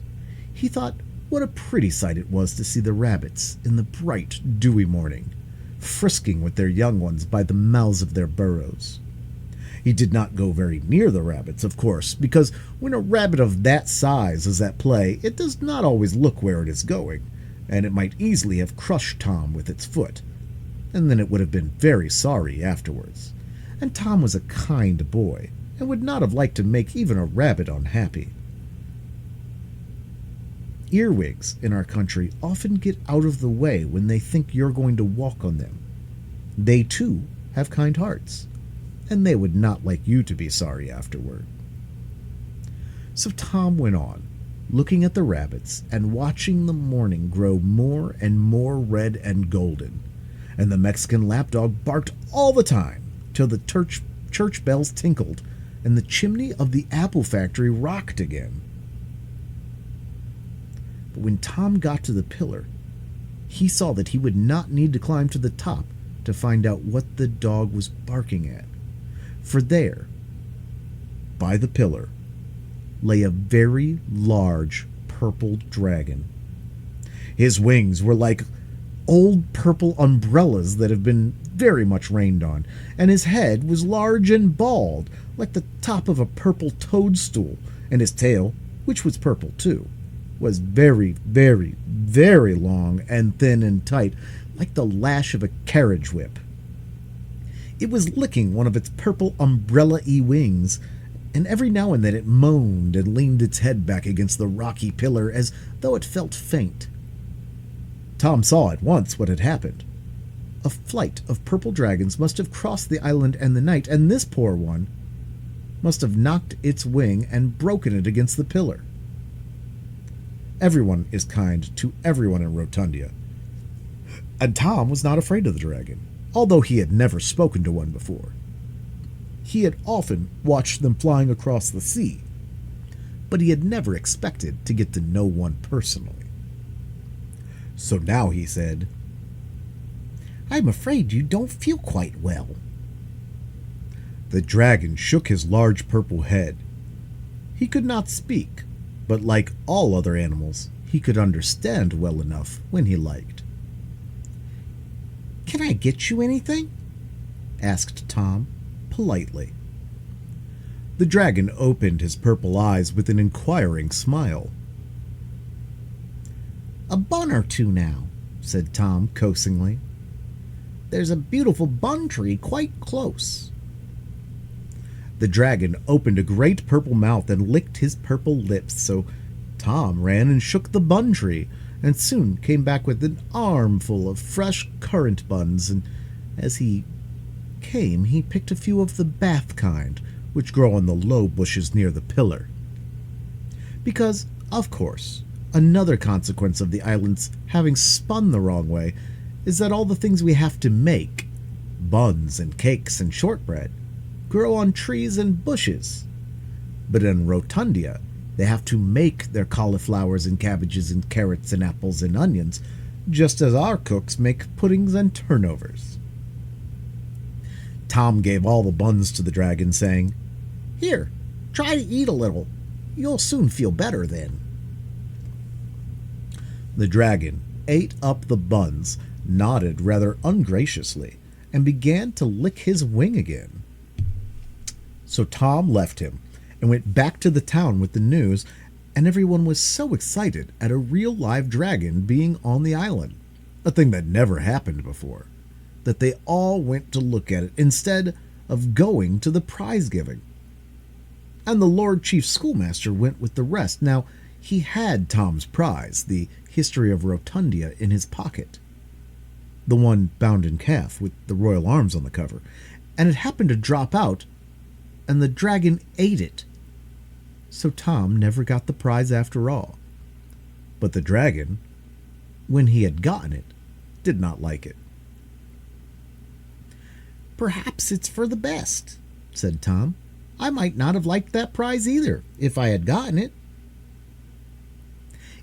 he thought what a pretty sight it was to see the rabbits in the bright, dewy morning, frisking with their young ones by the mouths of their burrows. He did not go very near the rabbits, of course, because when a rabbit of that size is at play, it does not always look where it is going, and it might easily have crushed Tom with its foot, and then it would have been very sorry afterwards. And Tom was a kind boy, and would not have liked to make even a rabbit unhappy. Earwigs in our country often get out of the way when they think you're going to walk on them. They, too, have kind hearts, and they would not like you to be sorry afterward. So Tom went on, looking at the rabbits and watching the morning grow more and more red and golden, and the Mexican lapdog barked all the time till the church bells tinkled and the chimney of the apple factory rocked again. But when Tom got to the pillar, he saw that he would not need to climb to the top to find out what the dog was barking at. For there, by the pillar, lay a very large purple dragon. His wings were like old purple umbrellas that have been very much rained on, and his head was large and bald, like the top of a purple toadstool, and his tail, which was purple too, was very, very, very long and thin and tight, like the lash of a carriage whip. It was licking one of its purple umbrella-y wings, and every now and then it moaned and leaned its head back against the rocky pillar as though it felt faint. Tom saw at once what had happened. A flight of purple dragons must have crossed the island in the night, and this poor one must have knocked its wing and broken it against the pillar. Everyone is kind to everyone in Rotundia, and Tom was not afraid of the dragon, although he had never spoken to one before. He had often watched them flying across the sea, but he had never expected to get to know one personally. So now he said, "I'm afraid you don't feel quite well." The dragon shook his large purple head. He could not speak, but like all other animals, he could understand well enough when he liked. "Can I get you anything?" asked Tom, politely. The dragon opened his purple eyes with an inquiring smile. "A bun or two now," said Tom coaxingly. "There's a beautiful bun tree quite close." The dragon opened a great purple mouth and licked his purple lips, so Tom ran and shook the bun tree, and soon came back with an armful of fresh currant buns, and as he came he picked a few of the bath kind, which grow on the low bushes near the pillar. Because, of course, another consequence of the island's having spun the wrong way is that all the things we have to make, buns and cakes and shortbread, grow on trees and bushes. But in Rotundia, they have to make their cauliflowers and cabbages and carrots and apples and onions, just as our cooks make puddings and turnovers. Tom gave all the buns to the dragon, saying, "Here, try to eat a little. You'll soon feel better then." The dragon ate up the buns, nodded rather ungraciously, and began to lick his wing again. So Tom left him and went back to the town with the news, and everyone was so excited at a real live dragon being on the island, a thing that never happened before, that they all went to look at it instead of going to the prize giving. And the Lord Chief Schoolmaster went with the rest. Now, he had Tom's prize, the History of Rotundia, in his pocket, the one bound in calf with the royal arms on the cover, and it happened to drop out, and the dragon ate it. So Tom never got the prize after all, But the dragon, when he had gotten it, did not like it. "Perhaps it's for the best," said Tom. "I might not have liked that prize either, if I had gotten it."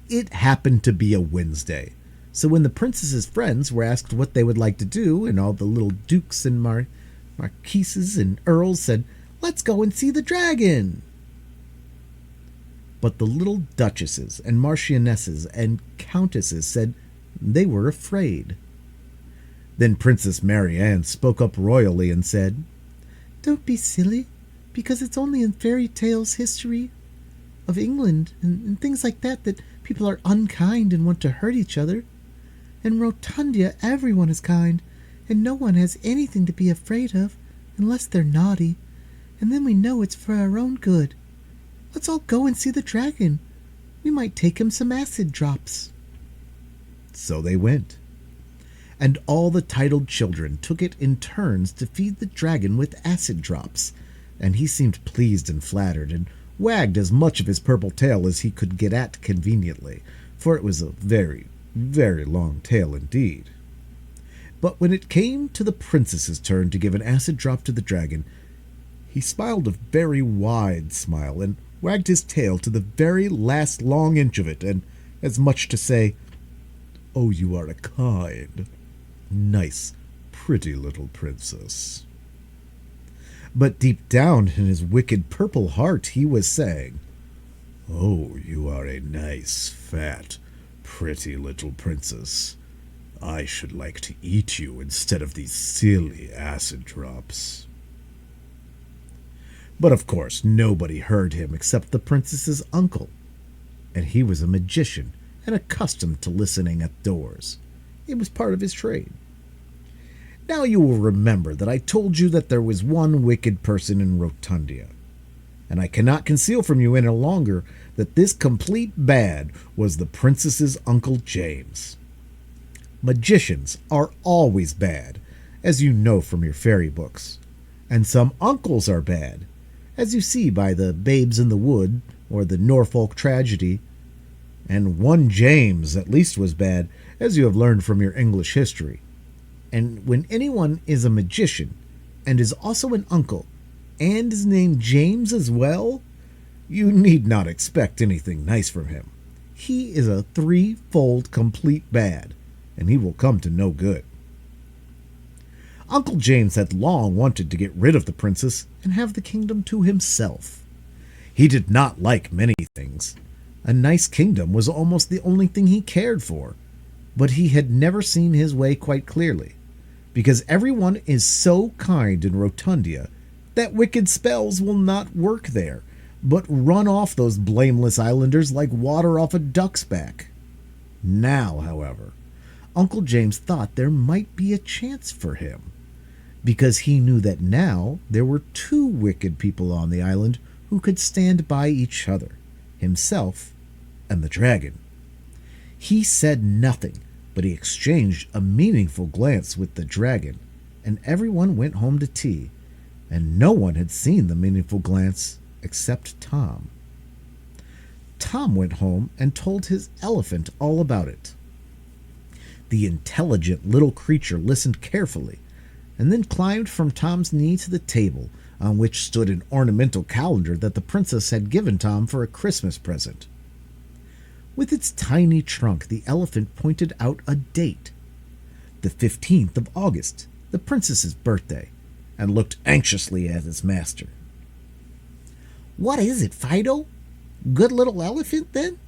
It happened to be a Wednesday, so when the princess's friends were asked what they would like to do, and all the little dukes and marquises and earls said, "Let's go and see the dragon." But the little duchesses and marchionesses and countesses said they were afraid. Then Princess Marianne spoke up royally and said, "Don't be silly, because it's only in fairy tales history of England and things like that people are unkind and want to hurt each other. In Rotundia, everyone is kind, and no one has anything to be afraid of unless they're naughty, and then we know it's for our own good. Let's all go and see the dragon. We might take him some acid drops." So they went, and all the titled children took it in turns to feed the dragon with acid drops, and he seemed pleased and flattered, and wagged as much of his purple tail as he could get at conveniently, for it was a very, very long tail indeed. But when it came to the princess's turn to give an acid drop to the dragon, he smiled a very wide smile and wagged his tail to the very last long inch of it, and as much to say, "Oh, you are a kind, nice, pretty little princess." But deep down in his wicked purple heart he was saying, "Oh, you are a nice, fat, pretty little princess. I should like to eat you instead of these silly acid drops." But of course nobody heard him except the princess's uncle, and he was a magician and accustomed to listening at doors. It was part of his trade. Now you will remember that I told you that there was one wicked person in Rotundia, and I cannot conceal from you any longer that this complete bad was the princess's Uncle James. Magicians are always bad, as you know from your fairy books, and some uncles are bad, as you see by the Babes in the Wood or the Norfolk Tragedy, and one James at least was bad, as you have learned from your English history. And when anyone is a magician and is also an uncle and is named James as well, you need not expect anything nice from him. He is a threefold complete bad, and he will come to no good. Uncle James had long wanted to get rid of the princess and have the kingdom to himself. He did not like many things. A nice kingdom was almost the only thing he cared for, but he had never seen his way quite clearly, because everyone is so kind in Rotundia that wicked spells will not work there, but run off those blameless islanders like water off a duck's back. Now, however, Uncle James thought there might be a chance for him, because he knew that now there were two wicked people on the island who could stand by each other, himself and the dragon. He said nothing, but he exchanged a meaningful glance with the dragon, and everyone went home to tea, and no one had seen the meaningful glance except Tom. Tom went home and told his elephant all about it. The intelligent little creature listened carefully, and then climbed from Tom's knee to the table, on which stood an ornamental calendar that the princess had given Tom for a Christmas present. With its tiny trunk, the elephant pointed out a date, the 15th of August, the princess's birthday, and looked anxiously at his master. "What is it, Fido? Good little elephant, then?"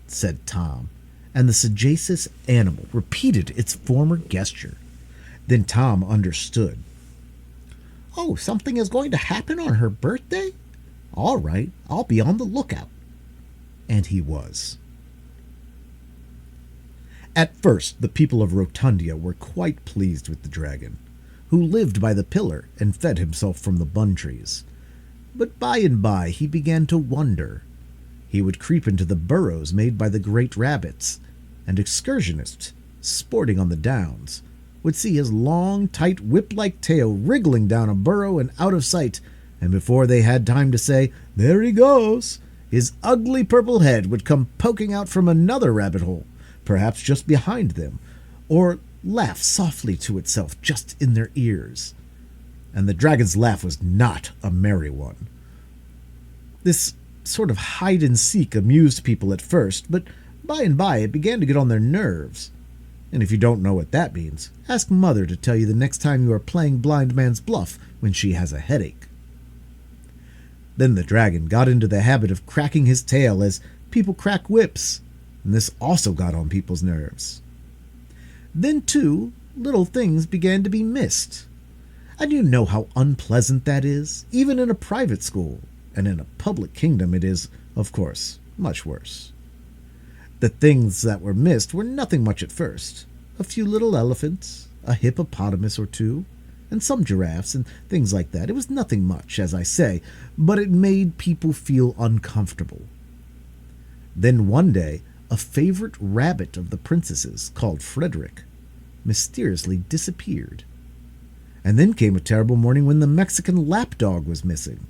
said Tom, and the sagacious animal repeated its former gesture. Then Tom understood. "Oh, something is going to happen on her birthday? All right, I'll be on the lookout." And he was. At first, the people of Rotundia were quite pleased with the dragon, who lived by the pillar and fed himself from the bun trees. But by and by he began to wonder. He would creep into the burrows made by the great rabbits, and excursionists, sporting on the downs, would see his long, tight, whip-like tail wriggling down a burrow and out of sight, and before they had time to say, "There he goes," his ugly purple head would come poking out from another rabbit hole, perhaps just behind them, or laugh softly to itself just in their ears. And the dragon's laugh was not a merry one. This sort of hide-and-seek amused people at first, but by and by it began to get on their nerves. And if you don't know what that means, ask Mother to tell you the next time you are playing blind man's bluff when she has a headache. Then the dragon got into the habit of cracking his tail as people crack whips, and this also got on people's nerves. Then, too, little things began to be missed. And you know how unpleasant that is, even in a private school, and in a public kingdom it is, of course, much worse. The things that were missed were nothing much at first. A few little elephants, a hippopotamus or two, and some giraffes and things like that. It was nothing much, as I say, but it made people feel uncomfortable. Then one day, a favorite rabbit of the princess's, called Frederick, mysteriously disappeared. And then came a terrible morning when the Mexican lapdog was missing.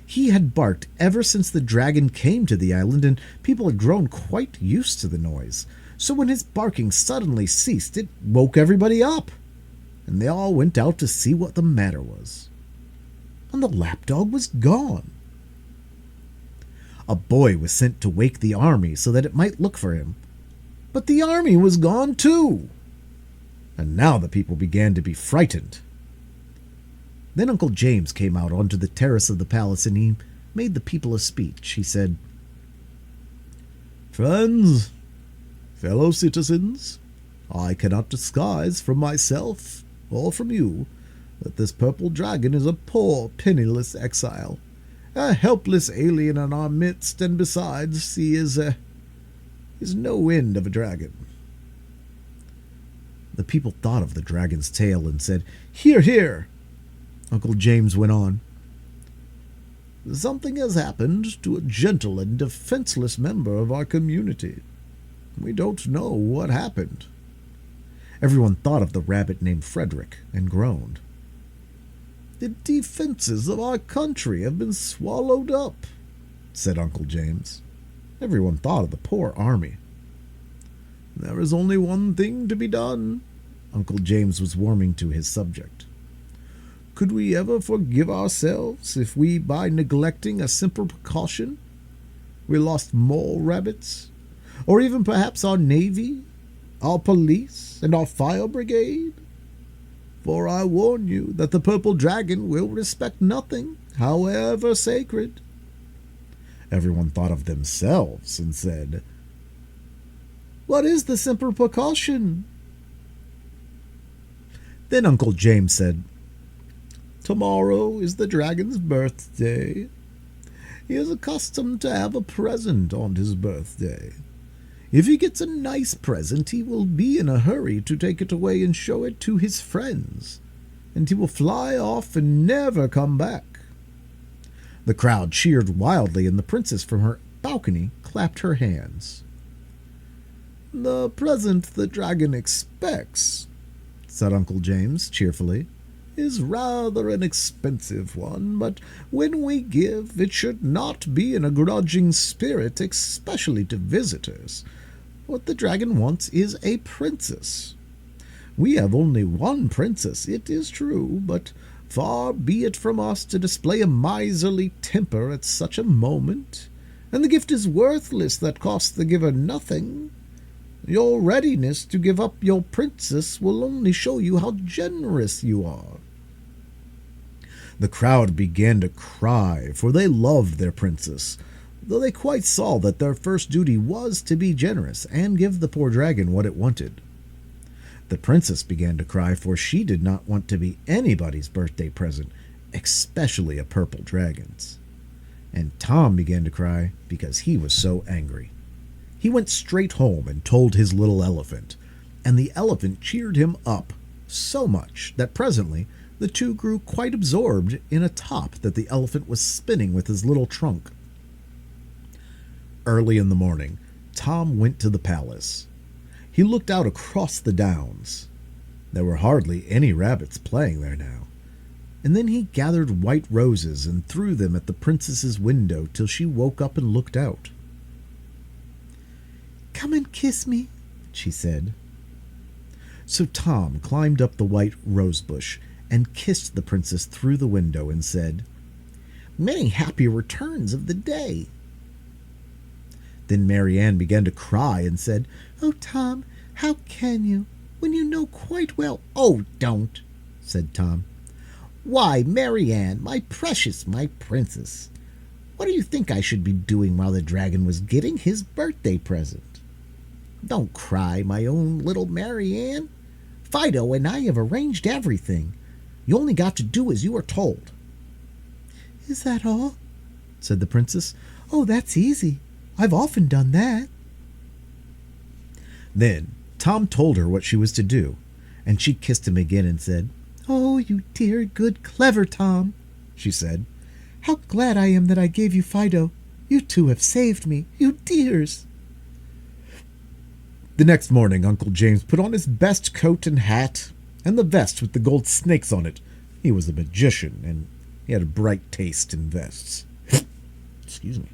He had barked ever since the dragon came to the island, and people had grown quite used to the noise. So when his barking suddenly ceased, it woke everybody up, and they all went out to see what the matter was. And the lapdog was gone. A boy was sent to wake the army so that it might look for him, but the army was gone too. And now the people began to be frightened. Then Uncle James came out onto the terrace of the palace, and he made the people a speech. He said, "Friends, fellow citizens, I cannot disguise from myself or from you that this purple dragon is a poor, penniless exile, a helpless alien in our midst, and besides, he is no end of a dragon." The people thought of the dragon's tail and said, "Hear, hear." Uncle James went on, "Something has happened to a gentle and defenseless member of our community. We don't know what happened." Everyone thought of the rabbit named Frederick and groaned. "The defenses of our country have been swallowed up," said Uncle James. Everyone thought of the poor army. "There is only one thing to be done." Uncle James was warming to his subject. "Could we ever forgive ourselves if we, by neglecting a simple precaution, we lost more rabbits, or even perhaps our navy, our police, and our fire brigade? For I warn you that the purple dragon will respect nothing, however sacred." Everyone thought of themselves and said, "What is the simple precaution?" Then Uncle James said, "Tomorrow is the dragon's birthday. He is accustomed to have a present on his birthday. If he gets a nice present, he will be in a hurry to take it away and show it to his friends, and he will fly off and never come back." The crowd cheered wildly, and the princess from her balcony clapped her hands. "The present the dragon expects," said Uncle James cheerfully, "is rather an expensive one, but when we give, it should not be in a grudging spirit, especially to visitors. What the dragon wants is a princess. We have only one princess, it is true, but far be it from us to display a miserly temper at such a moment, and the gift is worthless that costs the giver nothing. Your readiness to give up your princess will only show you how generous you are." The crowd began to cry, for they loved their princess, though they quite saw that their first duty was to be generous and give the poor dragon what it wanted. The princess began to cry, for she did not want to be anybody's birthday present, especially a purple dragon's. And Tom began to cry because he was so angry. He went straight home and told his little elephant, and the elephant cheered him up so much that presently the two grew quite absorbed in a top that the elephant was spinning with his little trunk. Early in the morning, Tom went to the palace. He looked out across the downs. There were hardly any rabbits playing there now. and then he gathered white roses and threw them at the princess's window till she woke up and looked out. "Come and kiss me," she said. So Tom climbed up the white rose bush and kissed the princess through the window and said, "Many happy returns of the day." Then Mary Ann began to cry and said, "Oh, Tom, how can you, when you know quite well—" "Oh, don't," said Tom. "Why, Mary Ann, my precious, my princess, what do you think I should be doing while the dragon was getting his birthday present? Don't cry, my own little Mary Ann. Fido and I have arranged everything. You only got to do as you were told." "Is that all?" said the princess. "Oh, that's easy. I've often done that." Then Tom told her what she was to do, and she kissed him again and said, "Oh, you dear, good, clever Tom," she said. "How glad I am that I gave you Fido. You two have saved me, you dears." The next morning Uncle James put on his best coat and hat, and the vest with the gold snakes on it. He was a magician, and he had a bright taste in vests. Excuse me.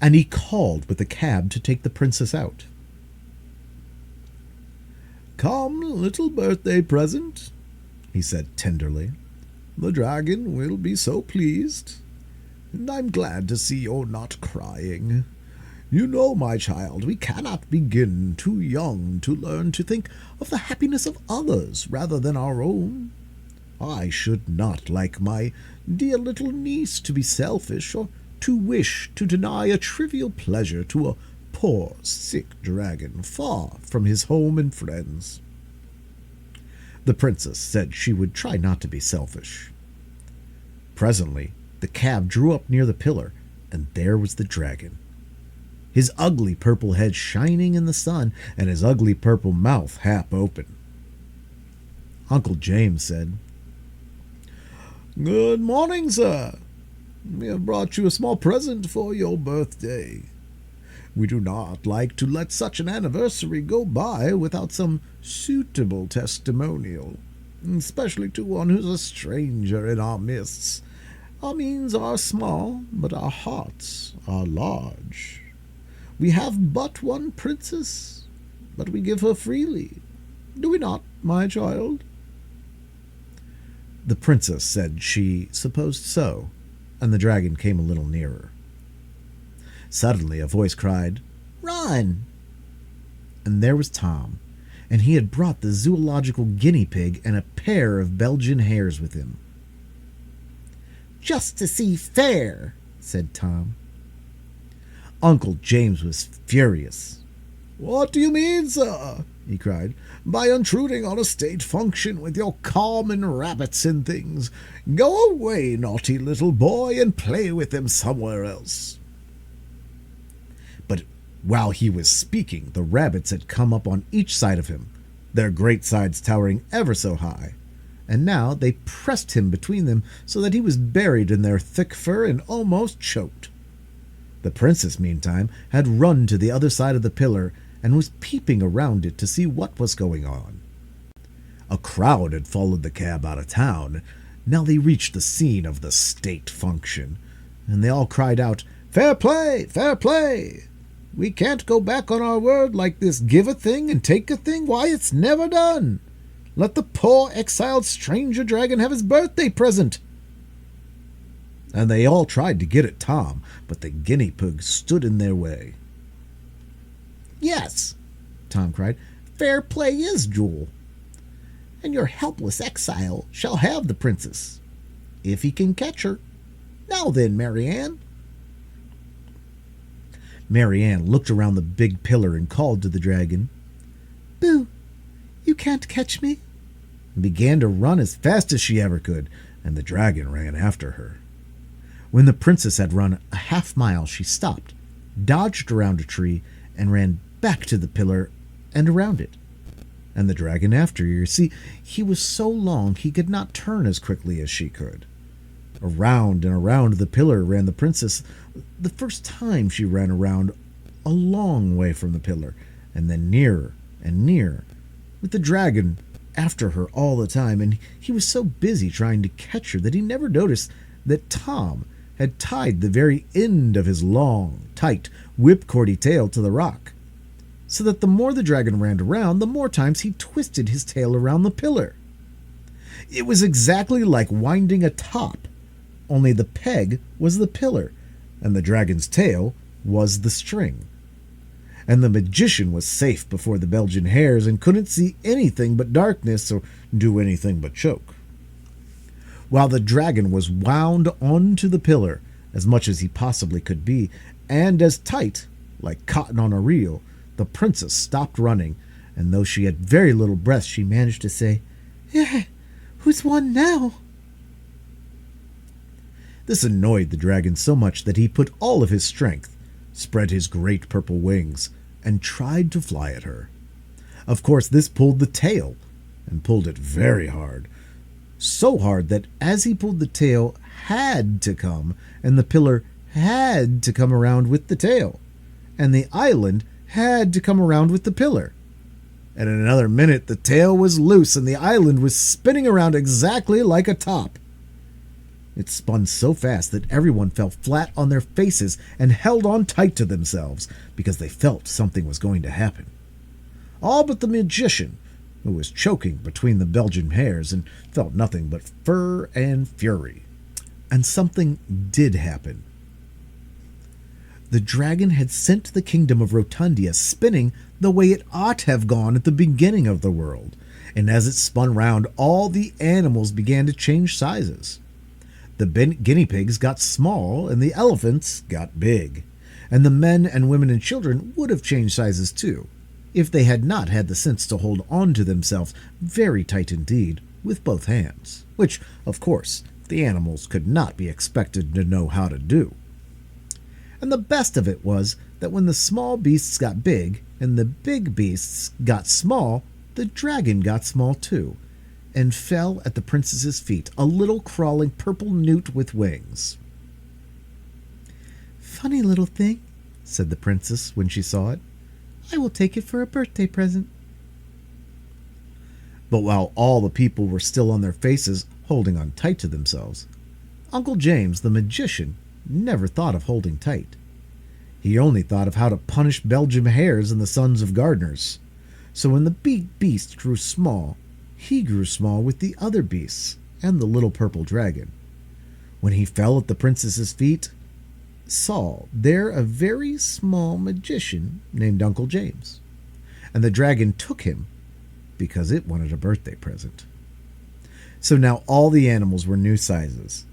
And he called with a cab to take the princess out. "Come, little birthday present," he said tenderly. "The dragon will be so pleased, and I'm glad to see you're not crying. You know, my child, we cannot begin too young to learn to think of the happiness of others rather than our own. I should not like my dear little niece to be selfish or to wish to deny a trivial pleasure to a poor, sick dragon far from his home and friends." The princess said she would try not to be selfish. Presently, the cab drew up near the pillar, and there was the dragon, his ugly purple head shining in the sun, and his ugly purple mouth half open. Uncle James said, "Good morning, sir. We have brought you a small present for your birthday. We do not like to let such an anniversary go by without some suitable testimonial, especially to one who's a stranger in our midst. Our means are small, but our hearts are large. We have but one princess, but we give her freely. Do we not, my child?" The princess said she supposed so, and the dragon came a little nearer. Suddenly a voice cried, "Run!" And there was Tom, and he had brought the zoological guinea pig and a pair of Belgian hares with him. "Just to see fair," said Tom. Uncle James was furious. "What do you mean, sir?" he cried, "by intruding on a state function with your common rabbits and things? Go away, naughty little boy, and play with them somewhere else." But while he was speaking, the rabbits had come up on each side of him, their great sides towering ever so high, and now they pressed him between them so that he was buried in their thick fur and almost choked. The princess, meantime, had run to the other side of the pillar and was peeping around it to see what was going on. A crowd had followed the cab out of town. Now they reached the scene of the state function, and they all cried out, "Fair play! Fair play! We can't go back on our word like this. Give a thing and take a thing. Why, it's never done. Let the poor exiled stranger dragon have his birthday present." And they all tried to get at Tom, but the guinea pig stood in their way. "Yes," Tom cried, "fair play is jewel, and your helpless exile shall have the princess, if he can catch her. Now then, Mary Ann." Mary Ann looked around the big pillar and called to the dragon, "Boo, you can't catch me," and began to run as fast as she ever could, and the dragon ran after her. When the princess had run a half-mile, she stopped, dodged around a tree, and ran back to the pillar and around it, and the dragon after her. You see, he was so long he could not turn as quickly as she could. Around and around the pillar ran the princess. The first time she ran around a long way from the pillar, and then nearer and nearer, with the dragon after her all the time, and he was so busy trying to catch her that he never noticed that Tom had tied the very end of his long, tight, whipcordy tail to the rock, so that the more the dragon ran around, the more times he twisted his tail around the pillar. It was exactly like winding a top, only the peg was the pillar, and the dragon's tail was the string. And the magician was safe before the Belgian hares and couldn't see anything but darkness or do anything but choke. While the dragon was wound onto the pillar as much as he possibly could be, and as tight, like cotton on a reel, the princess stopped running, and though she had very little breath, she managed to say, "Yeah, who's won now?" This annoyed the dragon so much that he put all of his strength, spread his great purple wings, and tried to fly at her. Of course, this pulled the tail, and pulled it very hard. So hard that as he pulled, the tail had to come, and the pillar had to come around with the tail, and the island had to come around with the pillar. And in another minute, the tail was loose, and the island was spinning around exactly like a top. It spun so fast that everyone fell flat on their faces and held on tight to themselves because they felt something was going to happen. All but the magician, who was choking between the Belgian hares and felt nothing but fur and fury. And something did happen. The dragon had sent the kingdom of Rotundia spinning the way it ought to have gone at the beginning of the world, and as it spun round, all the animals began to change sizes. The guinea pigs got small, and the elephants got big, and the men and women and children would have changed sizes too, if they had not had the sense to hold on to themselves very tight indeed with both hands, which, of course, the animals could not be expected to know how to do. And the best of it was that when the small beasts got big and the big beasts got small, the dragon got small too, and fell at the princess's feet, a little crawling purple newt with wings. "Funny little thing," said the princess when she saw it. "I will take it for a birthday present." But while all the people were still on their faces, holding on tight to themselves, Uncle James, the magician, never thought of holding tight. He only thought of how to punish Belgian hares and the sons of gardeners. So when the big beast grew small, he grew small with the other beasts and the little purple dragon. When he fell at the princess's feet, saw there a very small magician named Uncle James, and the dragon took him because it wanted a birthday present. So now all the animals were new sizes,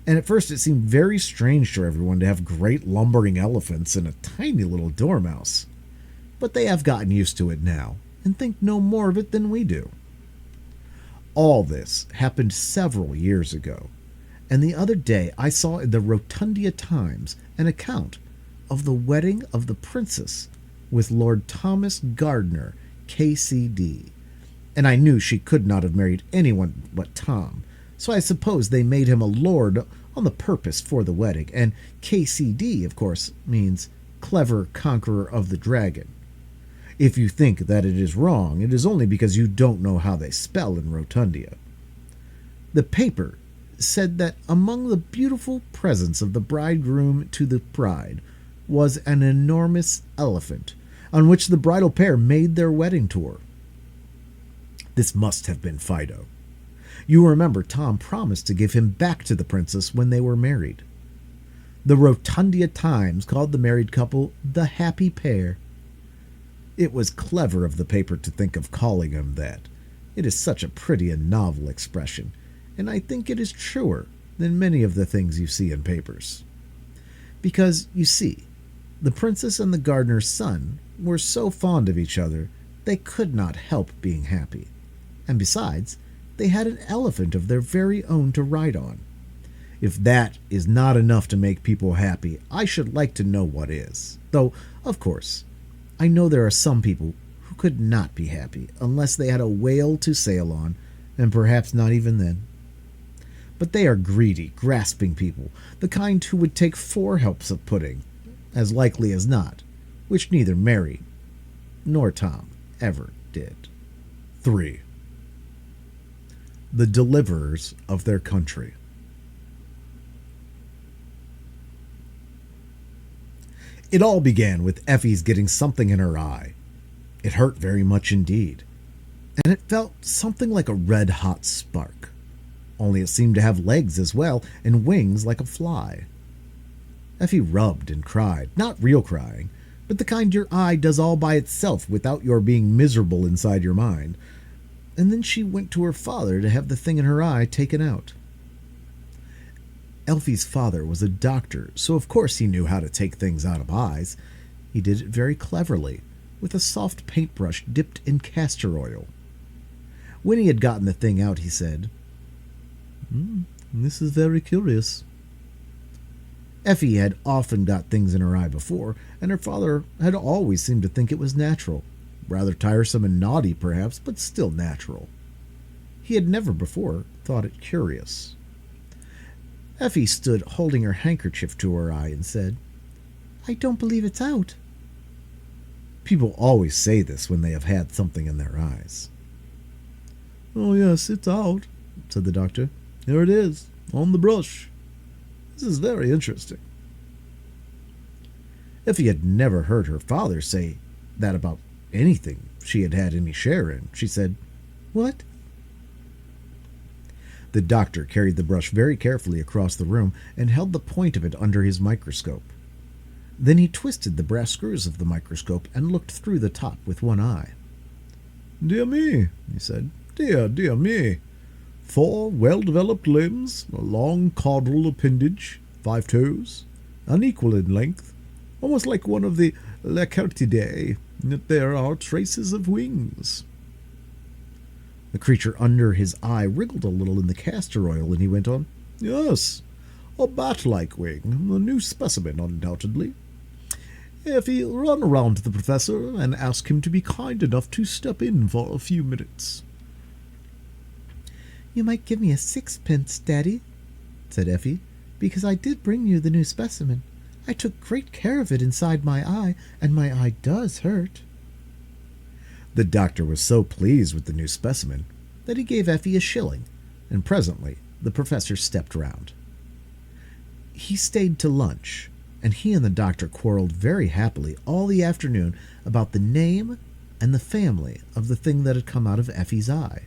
and at first it seemed very strange to everyone to have great lumbering elephants and a tiny little dormouse. But they have gotten used to it now, and think no more of it than we do. All this happened several years ago, and the other day I saw in the Rotundia Times an account of the wedding of the princess with Lord Thomas Gardner, KCD, and I knew she could not have married anyone but Tom, so I suppose they made him a lord on the purpose for the wedding, and KCD, of course, means Clever Conqueror of the Dragon. If you think that it is wrong, it is only because you don't know how they spell in Rotundia. The paper said that among the beautiful presents of the bridegroom to the bride was an enormous elephant, on which the bridal pair made their wedding tour. This must have been Fido. You remember Tom promised to give him back to the princess when they were married. The Rotundia Times called the married couple the happy pair. It was clever of the paper to think of calling him that. It is such a pretty and novel expression, and I think it is truer than many of the things you see in papers. Because, you see, the princess and the gardener's son were so fond of each other they could not help being happy. And besides, they had an elephant of their very own to ride on. If that is not enough to make people happy, I should like to know what is. Though, of course, I know there are some people who could not be happy unless they had a whale to sail on, and perhaps not even then. But they are greedy, grasping people, the kind who would take 4 helps of pudding, as likely as not, which neither Mary nor Tom ever did. 3. the deliverers of their country. It all began with Effie's getting something in her eye. It hurt very much indeed, and it felt something like a red-hot spark, only it seemed to have legs as well and wings like a fly. Effie rubbed and cried, not real crying, but the kind your eye does all by itself without your being miserable inside your mind, and then she went to her father to have the thing in her eye taken out. Elfie's father was a doctor, so of course he knew how to take things out of eyes. He did it very cleverly, with a soft paintbrush dipped in castor oil. When he had gotten the thing out, he said, "This is very curious." Effie had often got things in her eye before, and her father had always seemed to think it was natural. Rather tiresome and naughty, perhaps, but still natural. He had never before thought it curious. Effie stood holding her handkerchief to her eye and said, "I don't believe it's out." People always say this when they have had something in their eyes. "Oh, yes, it's out," said the doctor. "Here it is, on the brush. This is very interesting." Effie had never heard her father say that about anything she had had any share in. She said, "What?" The doctor carried the brush very carefully across the room and held the point of it under his microscope. Then he twisted the brass screws of the microscope and looked through the top with one eye. "Dear me," he said. Dear me. 4 well-developed limbs, a long caudal appendage, 5 toes, unequal in length, almost like one of the Lacertidae, yet there are traces of wings." The creature under his eye wriggled a little in the castor oil, and he went on, "Yes, a bat-like wing, a new specimen, undoubtedly. Effie, run around to the professor and ask him to be kind enough to step in for a few minutes." "You might give me a 6-pence, Daddy," said Effie, "because I did bring you the new specimen. I took great care of it inside my eye, and my eye does hurt." The doctor was so pleased with the new specimen that he gave Effie a shilling, and presently the professor stepped round. He stayed to lunch, and he and the doctor quarreled very happily all the afternoon about the name and the family of the thing that had come out of Effie's eye.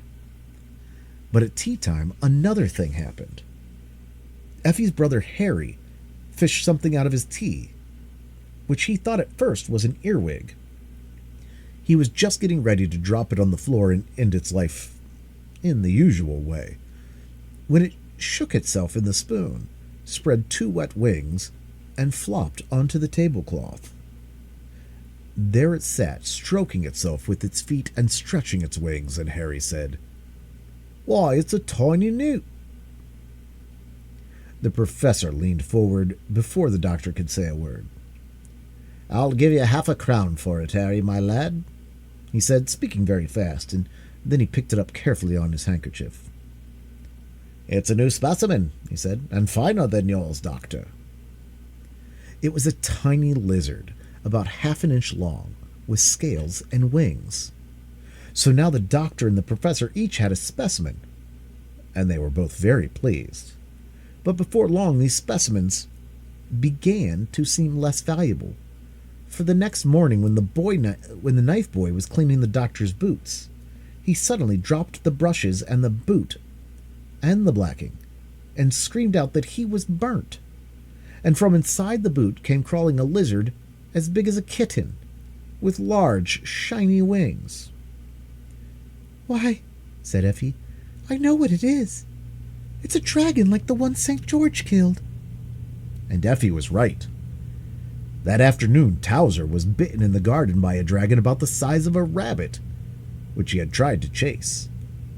But at tea time, another thing happened. Effie's brother Harry fished something out of his tea, which he thought at first was an earwig. He was just getting ready to drop it on the floor and end its life in the usual way, when it shook itself in the spoon, spread 2 wet wings, and flopped onto the tablecloth. There it sat, stroking itself with its feet and stretching its wings, and Harry said, "Why, it's a tiny newt." The professor leaned forward before the doctor could say a word. "I'll give you 1/2 crown for it, Harry, my lad," he said, speaking very fast, and then he picked it up carefully on his handkerchief. "It's a new specimen," he said, "and finer than yours, doctor." It was a tiny lizard, about 1/2 an inch long, with scales and wings. So now the doctor and the professor each had a specimen, and they were both very pleased. But before long these specimens began to seem less valuable. For the next morning, when the knife boy was cleaning the doctor's boots, he suddenly dropped the brushes and the boot and the blacking, and screamed out that he was burnt. And from inside the boot came crawling a lizard as big as a kitten, with large, shiny wings. "Why," said Effie, "I know what it is. It's a dragon like the one St. George killed." And Effie was right. That afternoon, Towser was bitten in the garden by a dragon about the size of a rabbit, which he had tried to chase.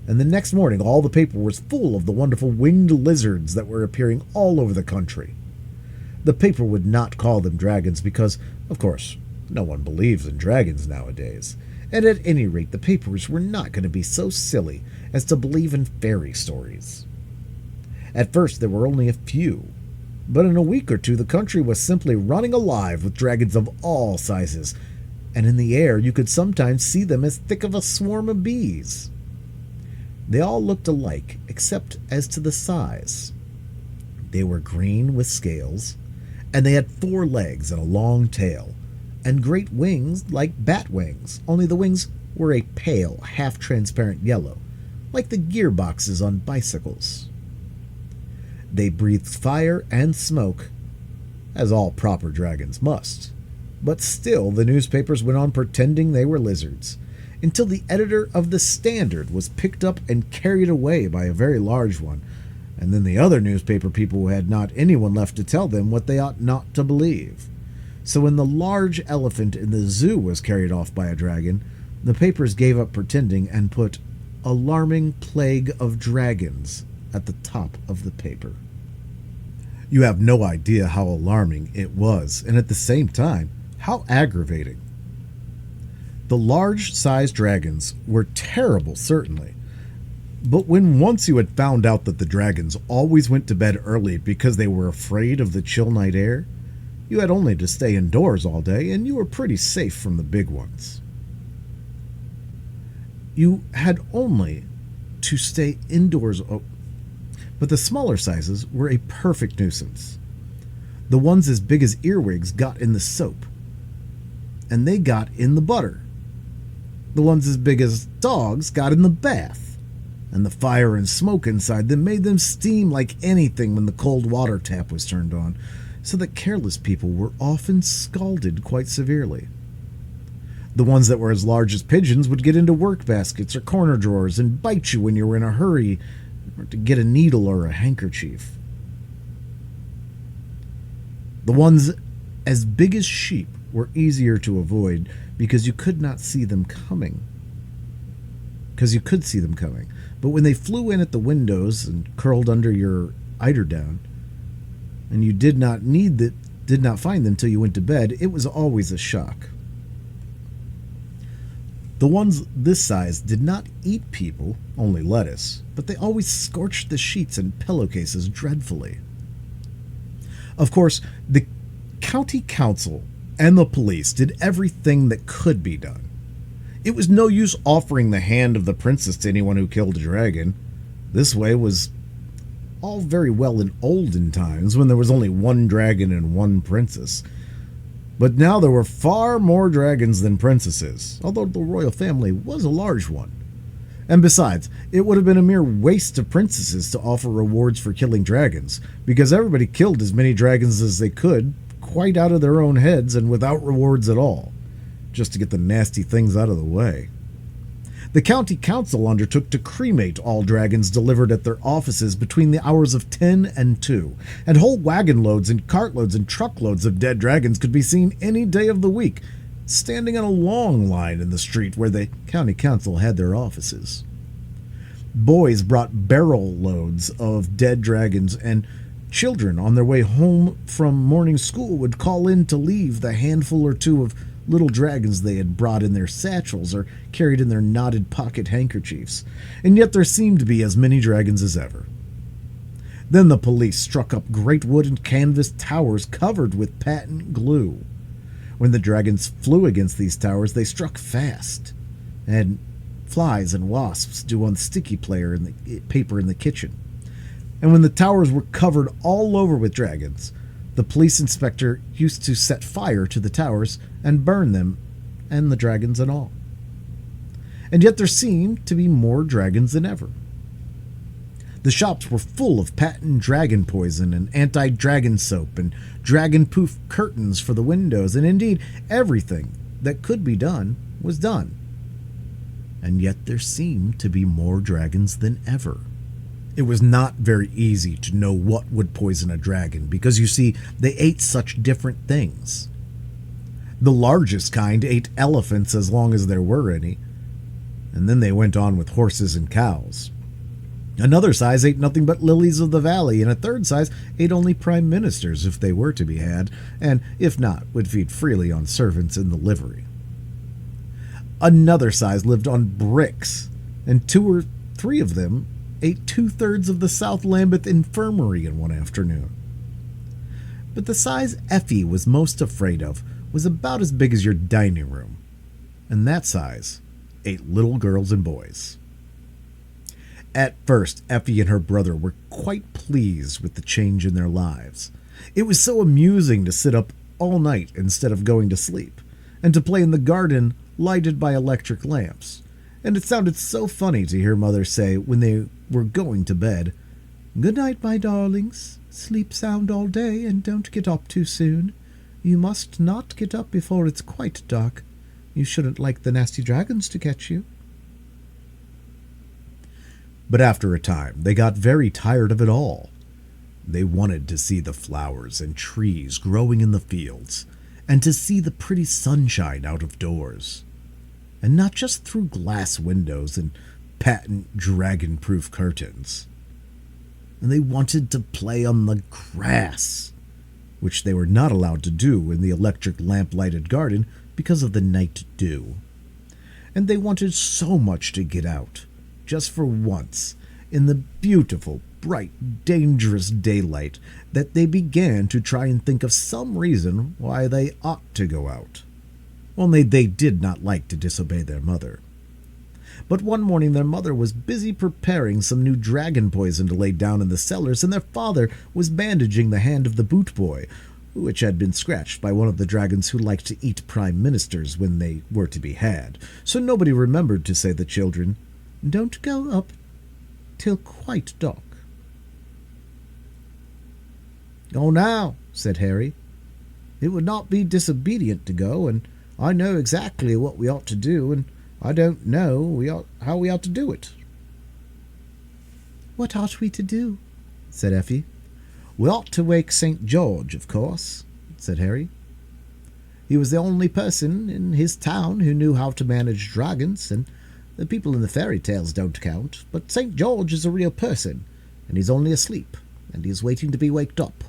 And the next morning all the paper was full of the wonderful winged lizards that were appearing all over the country. The paper would not call them dragons because, of course, no one believes in dragons nowadays, and at any rate the papers were not going to be so silly as to believe in fairy stories. At first there were only a few, but in a week or two the country was simply running alive with dragons of all sizes, and in the air you could sometimes see them as thick as a swarm of bees. They all looked alike, except as to the size. They were green with scales, and they had 4 legs and a long tail, and great wings like bat wings, only the wings were a pale, half-transparent yellow, like the gearboxes on bicycles. They breathed fire and smoke, as all proper dragons must, but still the newspapers went on pretending they were lizards, until the editor of the Standard was picked up and carried away by a very large one, and then the other newspaper people had not anyone left to tell them what they ought not to believe. So when the large elephant in the zoo was carried off by a dragon, the papers gave up pretending and put "Alarming Plague of Dragons" at the top of the paper. You have no idea how alarming it was, and at the same time, how aggravating. The large-sized dragons were terrible, certainly, but when once you had found out that the dragons always went to bed early because they were afraid of the chill night air, you had only to stay indoors all day and you were pretty safe from the big ones. You had only to stay indoors, but the smaller sizes were a perfect nuisance. The ones as big as earwigs got in the soap, and they got in the butter. The ones as big as dogs got in the bath, and the fire and smoke inside them made them steam like anything when the cold water tap was turned on, so that careless people were often scalded quite severely. The ones that were as large as pigeons would get into work baskets or corner drawers and bite you when you were in a hurry or to get a needle or a handkerchief. The ones as big as sheep were easier to avoid because you could see them coming. But when they flew in at the windows and curled under your eiderdown, and you did not find them till you went to bed, it was always a shock. The ones this size did not eat people, only lettuce, but they always scorched the sheets and pillowcases dreadfully. Of course, the county council and the police did everything that could be done. It was no use offering the hand of the princess to anyone who killed a dragon. This way was all very well in olden times when there was only one dragon and one princess. But now there were far more dragons than princesses, although the royal family was a large one. And besides, it would have been a mere waste of princesses to offer rewards for killing dragons, because everybody killed as many dragons as they could, quite out of their own heads and without rewards at all, just to get the nasty things out of the way. The county council undertook to cremate all dragons delivered at their offices between the hours of 10 and 2, and whole wagon loads and cartloads and truckloads of dead dragons could be seen any day of the week, standing in a long line in the street where the county council had their offices. Boys brought barrel loads of dead dragons, and children on their way home from morning school would call in to leave the handful or two of little dragons they had brought in their satchels or carried in their knotted pocket handkerchiefs, and yet there seemed to be as many dragons as ever. Then the police struck up great wood and canvas towers covered with patent glue. When the dragons flew against these towers, they struck fast, and flies and wasps do on sticky paper in the kitchen. And when the towers were covered all over with dragons, the police inspector used to set fire to the towers and burn them, and the dragons and all. And yet there seemed to be more dragons than ever. The shops were full of patent dragon poison and anti-dragon soap and dragon-proof curtains for the windows, and indeed everything that could be done was done. And yet there seemed to be more dragons than ever. It was not very easy to know what would poison a dragon, because you see, they ate such different things. The largest kind ate elephants as long as there were any, and then they went on with horses and cows. Another size ate nothing but lilies of the valley, and a third size ate only prime ministers if they were to be had, and if not, would feed freely on servants in the livery. Another size lived on bricks, and 2 or 3 of them ate 2/3 of the South Lambeth Infirmary in one afternoon. But the size Effie was most afraid of was about as big as your dining room, and that size ate little girls and boys. At first, Effie and her brother were quite pleased with the change in their lives. It was so amusing to sit up all night instead of going to sleep, and to play in the garden lighted by electric lamps. And it sounded so funny to hear Mother say when they were going to bed, "Good night, my darlings. Sleep sound all day and don't get up too soon. You must not get up before it's quite dark. You shouldn't like the nasty dragons to catch you." But after a time, they got very tired of it all. They wanted to see the flowers and trees growing in the fields, and to see the pretty sunshine out of doors, and not just through glass windows and patent dragon-proof curtains. And they wanted to play on the grass, which they were not allowed to do in the electric lamp-lighted garden because of the night dew. And they wanted so much to get out, just for once, in the beautiful, bright, dangerous daylight, that they began to try and think of some reason why they ought to go out. Only they did not like to disobey their mother. But one morning their mother was busy preparing some new dragon poison to lay down in the cellars, and their father was bandaging the hand of the boot boy, which had been scratched by one of the dragons who liked to eat prime ministers when they were to be had. So nobody remembered to say to the children, "Don't go up till quite dark." "Go now," said Harry. "It would not be disobedient to go, and I know exactly what we ought to do, and I don't know how we ought to do it." "What ought we to do?" said Effie. "We ought to wake St. George, of course," said Harry. "He was the only person in his town who knew how to manage dragons, and the people in the fairy tales don't count. But St. George is a real person, and he's only asleep, and he's waiting to be waked up.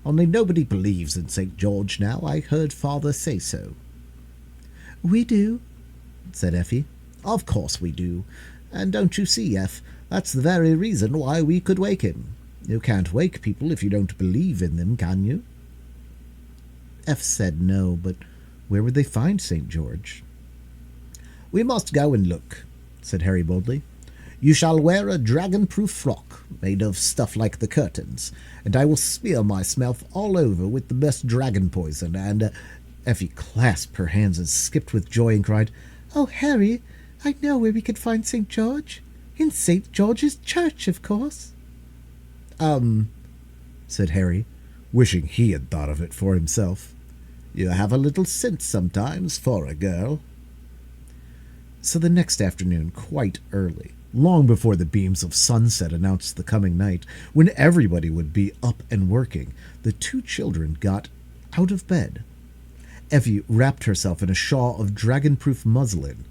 Only nobody believes in St. George now. I heard Father say so." "We do," said Effie. "Of course we do. And don't you see, Eff, that's the very reason why we could wake him. You can't wake people if you don't believe in them, can you?" Eff said no, but where would they find St. George? "We must go and look," said Harry boldly. "You shall wear a dragon-proof frock made of stuff like the curtains, and I will smear myself all over with the best dragon poison, and—" Effie clasped her hands and skipped with joy and cried, "Oh, Harry, I know where we can find St. George. In St. George's Church, of course." Said Harry, wishing he had thought of it for himself. "You have a little sense sometimes for a girl." So the next afternoon, quite early, long before the beams of sunset announced the coming night, when everybody would be up and working, the two children got out of bed. Effie wrapped herself in a shawl of dragon-proof muslin.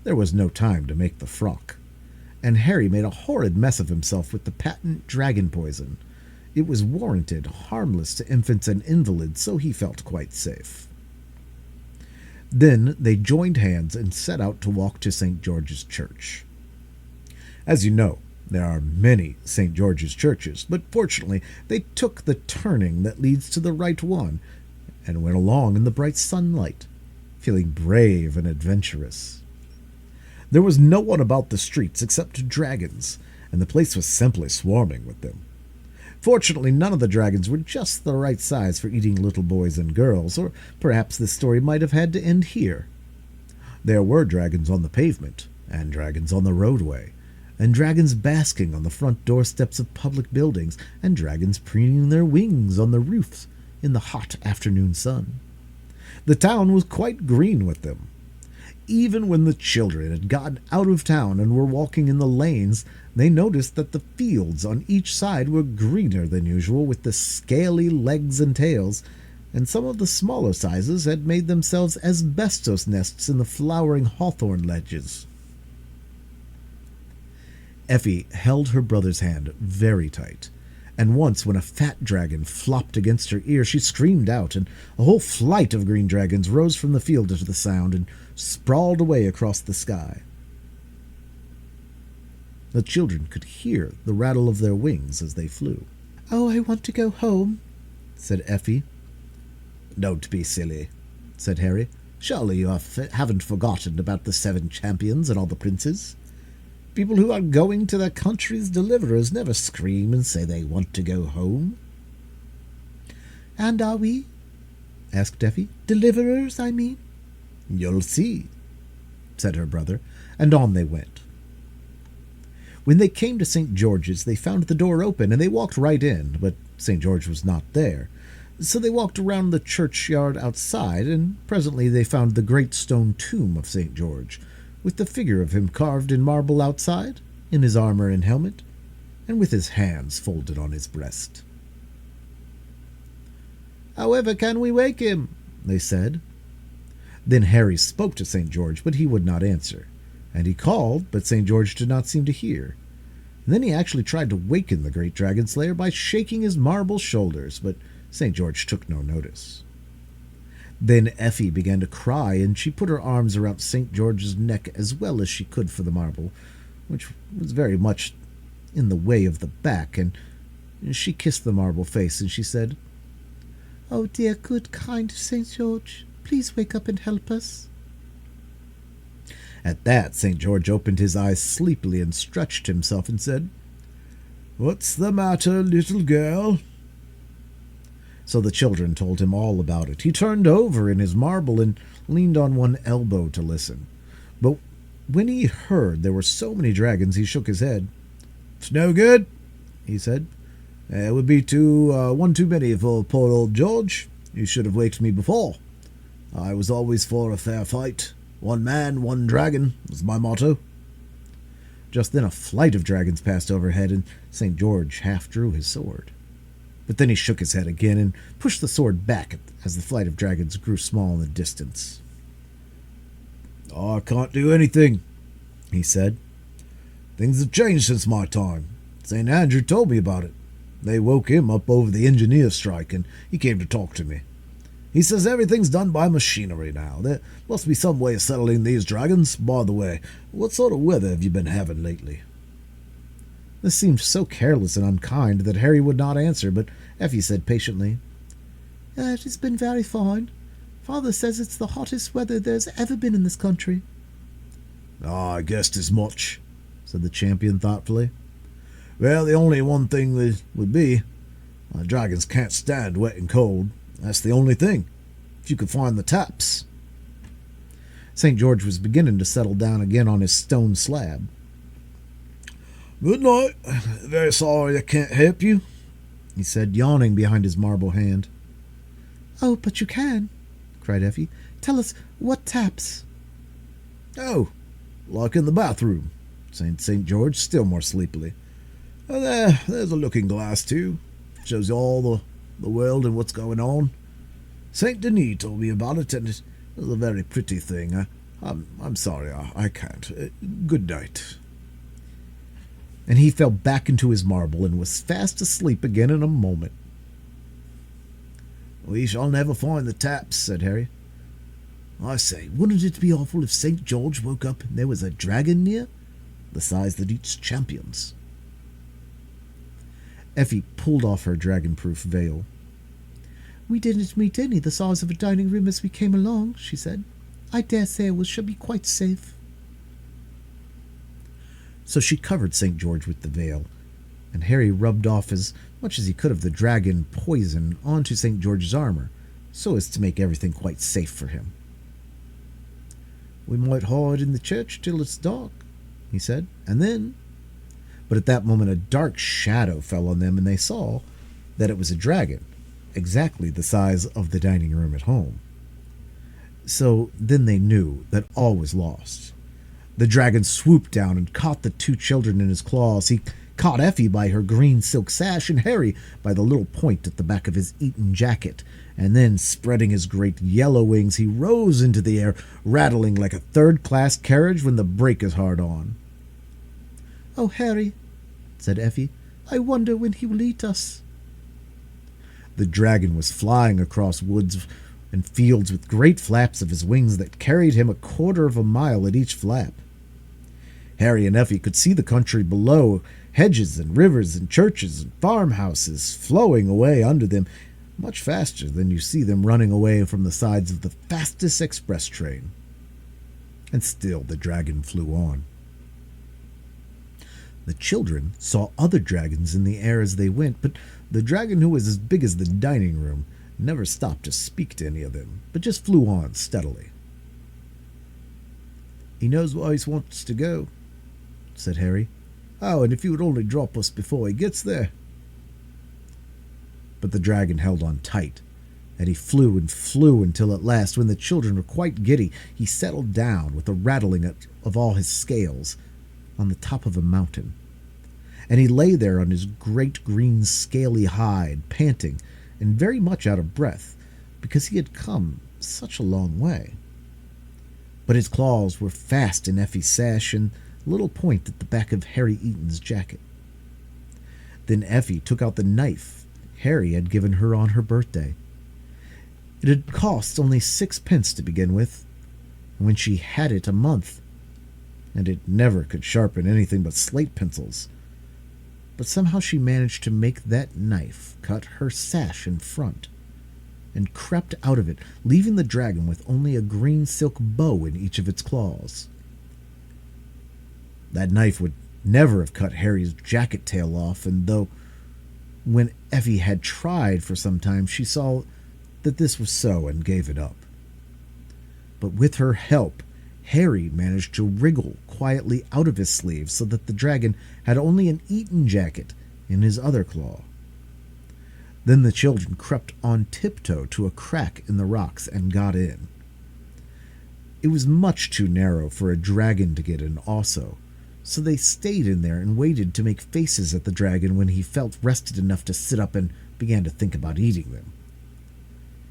There was no time to make the frock. And Harry made a horrid mess of himself with the patent dragon poison. It was warranted harmless to infants and invalids, so he felt quite safe. Then they joined hands and set out to walk to St. George's Church. As you know, there are many St. George's churches, but fortunately they took the turning that leads to the right one, and went along in the bright sunlight, feeling brave and adventurous. There was no one about the streets except dragons, and the place was simply swarming with them. Fortunately, none of the dragons were just the right size for eating little boys and girls, or perhaps this story might have had to end here. There were dragons on the pavement, and dragons on the roadway, and dragons basking on the front doorsteps of public buildings, and dragons preening their wings on the roofs in the hot afternoon sun. The town was quite green with them. Even when the children had gotten out of town and were walking in the lanes, they noticed that the fields on each side were greener than usual with the scaly legs and tails, and some of the smaller sizes had made themselves asbestos nests in the flowering hawthorn ledges. Effie held her brother's hand very tight, and once when a fat dragon flopped against her ear, she screamed out, and a whole flight of green dragons rose from the field at the sound and sprawled away across the sky. The children could hear the rattle of their wings as they flew. "Oh, I want to go home," said Effie. "Don't be silly," said Harry. "Surely you haven't forgotten about the 7 champions and all the princes?" People who are going to their country's deliverers never scream and say they want to go home." "And are we?" asked Effie. "Deliverers, I mean." "You'll see," said her brother, and on they went. When they came to St. George's, they found the door open, and they walked right in, but St. George was not there. So they walked around the churchyard outside, and presently they found the great stone tomb of St. George, with the figure of him carved in marble outside, in his armor and helmet, and with his hands folded on his breast. "However can we wake him?" they said. Then Harry spoke to St. George, but he would not answer, and he called, but St. George did not seem to hear. And then he actually tried to waken the great dragon slayer by shaking his marble shoulders, but St. George took no notice. Then Effie began to cry, and she put her arms around St. George's neck as well as she could for the marble, which was very much in the way of the back, and she kissed the marble face, and she said, "Oh, dear, good, kind St. George, please wake up and help us." At that, St. George opened his eyes sleepily and stretched himself and said, "What's the matter, little girl?" So the children told him all about it. He turned over in his marble and leaned on one elbow to listen. But when he heard there were so many dragons, he shook his head. "It's no good," he said. "It would be one too many for poor old George. You should have waked me before. I was always for a fair fight. One man, one dragon was my motto." Just then a flight of dragons passed overhead, and St. George half drew his sword. But then he shook his head again and pushed the sword back as the flight of dragons grew small in the distance. "I can't do anything," he said. "Things have changed since my time. St. Andrew told me about it. They woke him up over the engineer strike, and he came to talk to me. He says everything's done by machinery now. There must be some way of settling these dragons. By the way, what sort of weather have you been having lately?" This seemed so careless and unkind that Harry would not answer, but Effie said patiently, "It has been very fine. Father says it's the hottest weather there's ever been in this country." "I guessed as much," said the champion thoughtfully. "Well, the only one thing would be, dragons can't stand wet and cold. That's the only thing. If you could find the taps." St. George was beginning to settle down again on his stone slab. "Good night. Very sorry I can't help you," he said, yawning behind his marble hand. "Oh, but you can," cried Effie. "Tell us what taps." "Oh, like in the bathroom," said St. George, still more sleepily. "There's a looking glass, too. Shows you all the world and what's going on. St. Denis told me about it, and it was a very pretty thing. I'm sorry, I can't. Good night." And he fell back into his marble and was fast asleep again in a moment. "We shall never find the taps," said Harry. "I say, wouldn't it be awful if St. George woke up and there was a dragon near, the size that eats champions?" Effie pulled off her dragon-proof veil. "We didn't meet any the size of a dining room as we came along," she said. "I dare say we shall be quite safe." So she covered St. George with the veil, and Harry rubbed off as much as he could of the dragon poison onto St. George's armor, so as to make everything quite safe for him. "We might hide in the church till it's dark," he said, "and then—" But at that moment a dark shadow fell on them, and they saw that it was a dragon, exactly the size of the dining room at home. So then they knew that all was lost. The dragon swooped down and caught the two children in his claws. He caught Effie by her green silk sash and Harry by the little point at the back of his Eton jacket, and then, spreading his great yellow wings, he rose into the air, rattling like a third-class carriage when the brake is hard on. "Oh, Harry," said Effie, "I wonder when he will eat us." The dragon was flying across woods and fields with great flaps of his wings that carried him 1/4 of a mile at each flap. Harry and Effie could see the country below, hedges and rivers and churches and farmhouses flowing away under them much faster than you see them running away from the sides of the fastest express train. And still the dragon flew on. The children saw other dragons in the air as they went, but the dragon who was as big as the dining room never stopped to speak to any of them, but just flew on steadily. "He knows where he wants to go," said Harry. "Oh, and if he would only drop us before he gets there." But the dragon held on tight, and he flew and flew until at last, when the children were quite giddy, he settled down with a rattling of all his scales on the top of a mountain. And he lay there on his great green scaly hide, panting and very much out of breath, because he had come such a long way. But his claws were fast in Effie's sash and a little point at the back of Harry Eaton's jacket. Then Effie took out the knife Harry had given her on her birthday. It had cost only 6 pence to begin with, and when she had it a month, and it never could sharpen anything but slate pencils. But somehow she managed to make that knife cut her sash in front, and crept out of it, leaving the dragon with only a green silk bow in each of its claws. That knife would never have cut Harry's jacket tail off, and though when Effie had tried for some time, she saw that this was so and gave it up. But with her help, Harry managed to wriggle quietly out of his sleeve so that the dragon had only an Eton jacket in his other claw. Then the children crept on tiptoe to a crack in the rocks and got in. It was much too narrow for a dragon to get in also, so they stayed in there and waited to make faces at the dragon when he felt rested enough to sit up and began to think about eating them.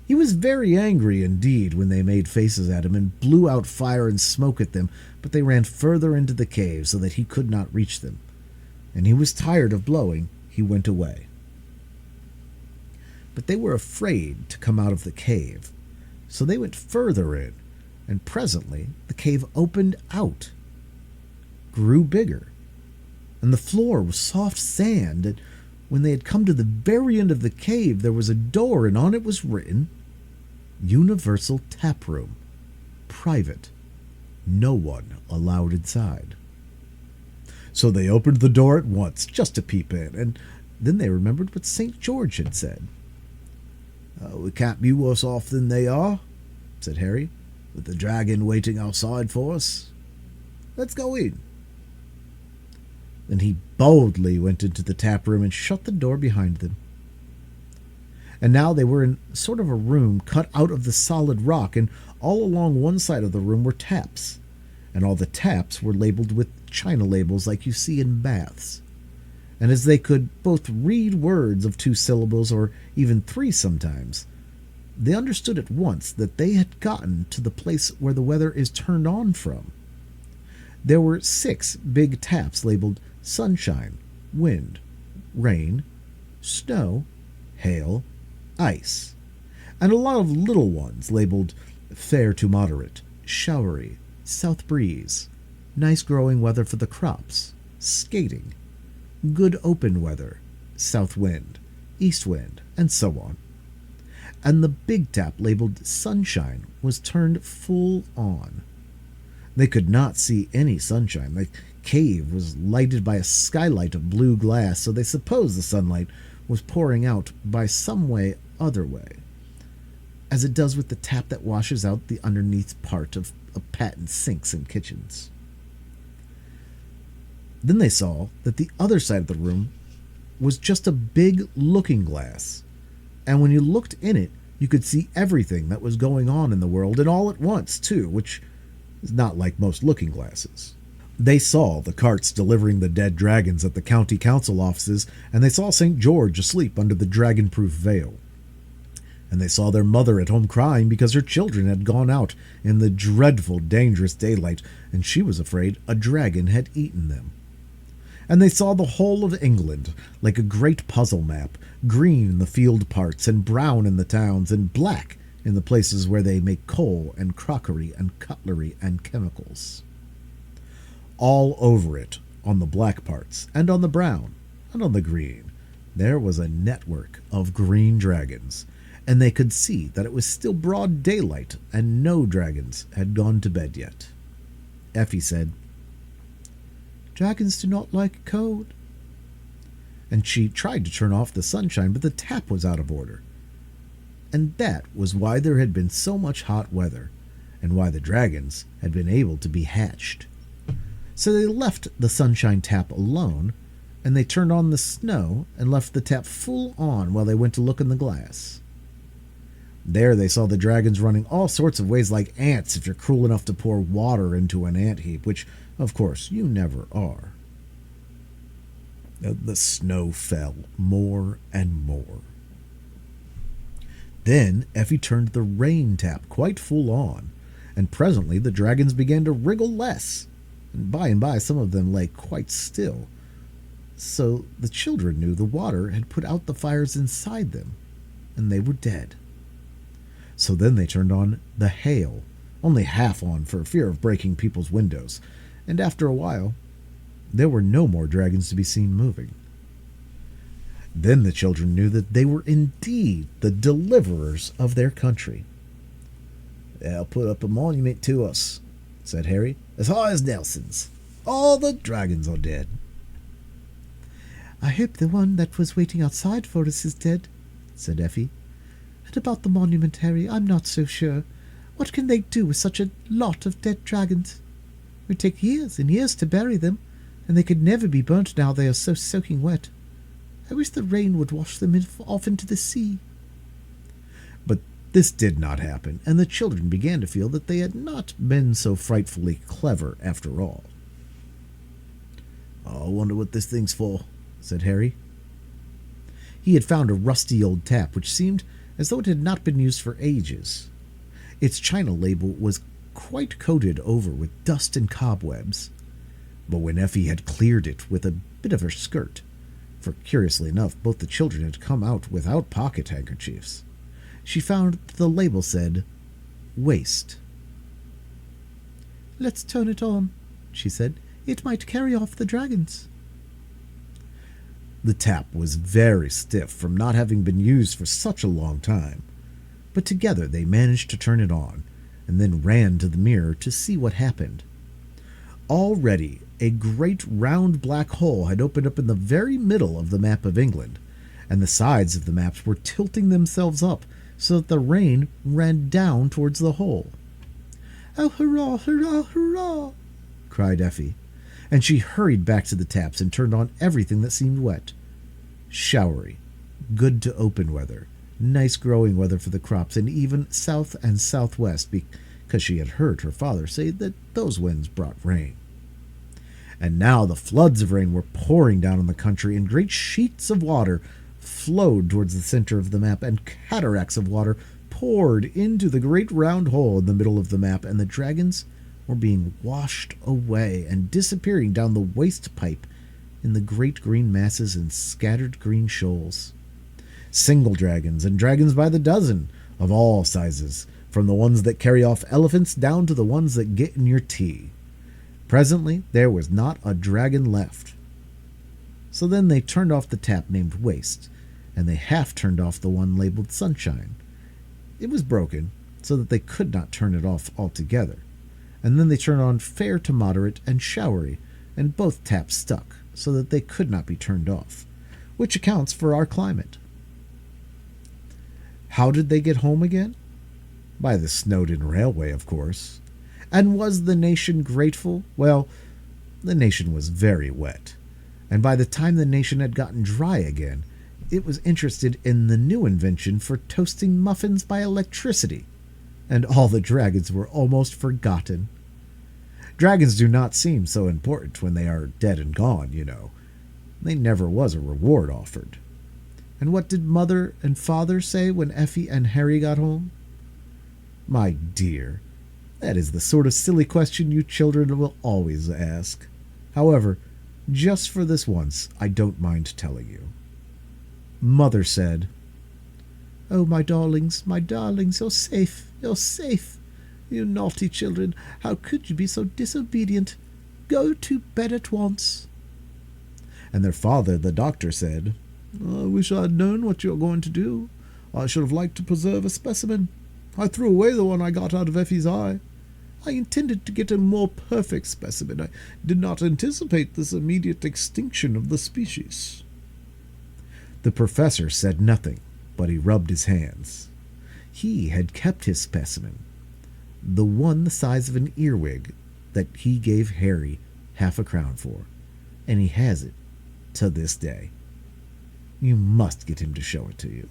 He was very angry indeed when they made faces at him and blew out fire and smoke at them, but they ran further into the cave so that he could not reach them, and he was tired of blowing. He went away. But they were afraid to come out of the cave, so they went further in, and presently the cave opened out, grew bigger, and the floor was soft sand, and when they had come to the very end of the cave, there was a door, and on it was written, "Universal Tap Room. Private. No one allowed inside." So they opened the door at once, just to peep in, and then they remembered what St. George had said. "We can't be worse off than they are," said Harry, "with the dragon waiting outside for us. Let's go in." Then he boldly went into the tap room and shut the door behind them. And now they were in sort of a room cut out of the solid rock, and all along one side of the room were taps, and all the taps were labeled with china labels like you see in baths. And as they could both read words of 2 syllables or even 3 sometimes, they understood at once that they had gotten to the place where the weather is turned on from. There were 6 big taps labeled sunshine, wind, rain, snow, hail, ice, and a lot of little ones labeled fair to moderate, showery, south breeze, nice growing weather for the crops, skating, good open weather, south wind, east wind, and so on. And the big tap labeled sunshine was turned full on. They could not see any sunshine. The cave was lighted by a skylight of blue glass, so they supposed the sunlight was pouring out by some other way, as it does with the tap that washes out the underneath part of patent sinks in kitchens. Then they saw that the other side of the room was just a big looking glass, and when you looked in it, you could see everything that was going on in the world, and all at once, too, which is not like most looking glasses. They saw the carts delivering the dead dragons at the county council offices, and they saw St. George asleep under the dragon-proof veil. And they saw their mother at home crying because her children had gone out in the dreadful, dangerous daylight, and she was afraid a dragon had eaten them. And they saw the whole of England like a great puzzle map, green in the field parts, and brown in the towns, and black in the places where they make coal and crockery and cutlery and chemicals. All over it, on the black parts, and on the brown, and on the green, there was a network of green dragons, and they could see that it was still broad daylight, and no dragons had gone to bed yet. Effie said, Dragons do not like cold. And she tried to turn off the sunshine, but the tap was out of order. And that was why there had been so much hot weather, and why the dragons had been able to be hatched. So they left the sunshine tap alone, and they turned on the snow and left the tap full on while they went to look in the glass. There they saw the dragons running all sorts of ways like ants if you're cruel enough to pour water into an ant heap, which, of course, you never are. The snow fell more and more. Then Effie turned the rain tap quite full on, and presently the dragons began to wriggle less, and by some of them lay quite still. So the children knew the water had put out the fires inside them, and they were dead. So then they turned on the hail, only half on for fear of breaking people's windows, and after a while, there were no more dragons to be seen moving. Then the children knew that they were indeed the deliverers of their country. "They'll put up a monument to us," said Harry, "as high as Nelson's. All the dragons are dead." "I hope the one that was waiting outside for us is dead," said Effie. "And about the monument, Harry, I'm not so sure. What can they do with such a lot of dead dragons? It would take years and years to bury them, and they could never be burnt now they are so soaking wet. I wish the rain would wash them off into the sea." But this did not happen, and the children began to feel that they had not been so frightfully clever after all. "I wonder what this thing's for," said Harry. He had found a rusty old tap which seemed as though it had not been used for ages. Its china label was quite coated over with dust and cobwebs. But when Effie had cleared it with a bit of her skirt, for curiously enough both the children had come out without pocket handkerchiefs, she found that the label said, "Waste." "Let's turn it on," she said. "It might carry off the dragons." The tap was very stiff from not having been used for such a long time, but together they managed to turn it on, and then ran to the mirror to see what happened. Already a great round black hole had opened up in the very middle of the map of England, and the sides of the maps were tilting themselves up so that the rain ran down towards the hole. "Oh, hurrah, hurrah, hurrah!" cried Effie, and she hurried back to the taps and turned on everything that seemed wet. Showery, good to open weather, nice growing weather for the crops, and even south and southwest, because she had heard her father say that those winds brought rain. And now the floods of rain were pouring down on the country, and great sheets of water flowed towards the center of the map, and cataracts of water poured into the great round hole in the middle of the map, and the dragons were being washed away and disappearing down the waste pipe in the great green masses and scattered green shoals. Single dragons and dragons by the dozen, of all sizes, from the ones that carry off elephants down to the ones that get in your tea. Presently there was not a dragon left. So then they turned off the tap named Waste, and they half turned off the one labeled Sunshine. It was broken, so that they could not turn it off altogether. And then they turned on Fair to Moderate and Showery, and both taps stuck, so that they could not be turned off, which accounts for our climate. How did they get home again? By the Snowdon Railway, of course. And was the nation grateful? Well, the nation was very wet, and by the time the nation had gotten dry again, it was interested in the new invention for toasting muffins by electricity, and all the dragons were almost forgotten. Dragons do not seem so important when they are dead and gone, you know. There never was a reward offered. And what did Mother and Father say when Effie and Harry got home? My dear, that is the sort of silly question you children will always ask. However, just for this once, I don't mind telling you. Mother said, "Oh, my darlings, you're safe, you're safe. You naughty children, how could you be so disobedient? Go to bed at once." And their father, the doctor, said, "I wish I had known what you were going to do. I should have liked to preserve a specimen. I threw away the one I got out of Effie's eye. I intended to get a more perfect specimen. I did not anticipate this immediate extinction of the species." The professor said nothing, but he rubbed his hands. He had kept his specimen, the one the size of an earwig that he gave Harry half a crown for, and he has it to this day. You must get him to show it to you.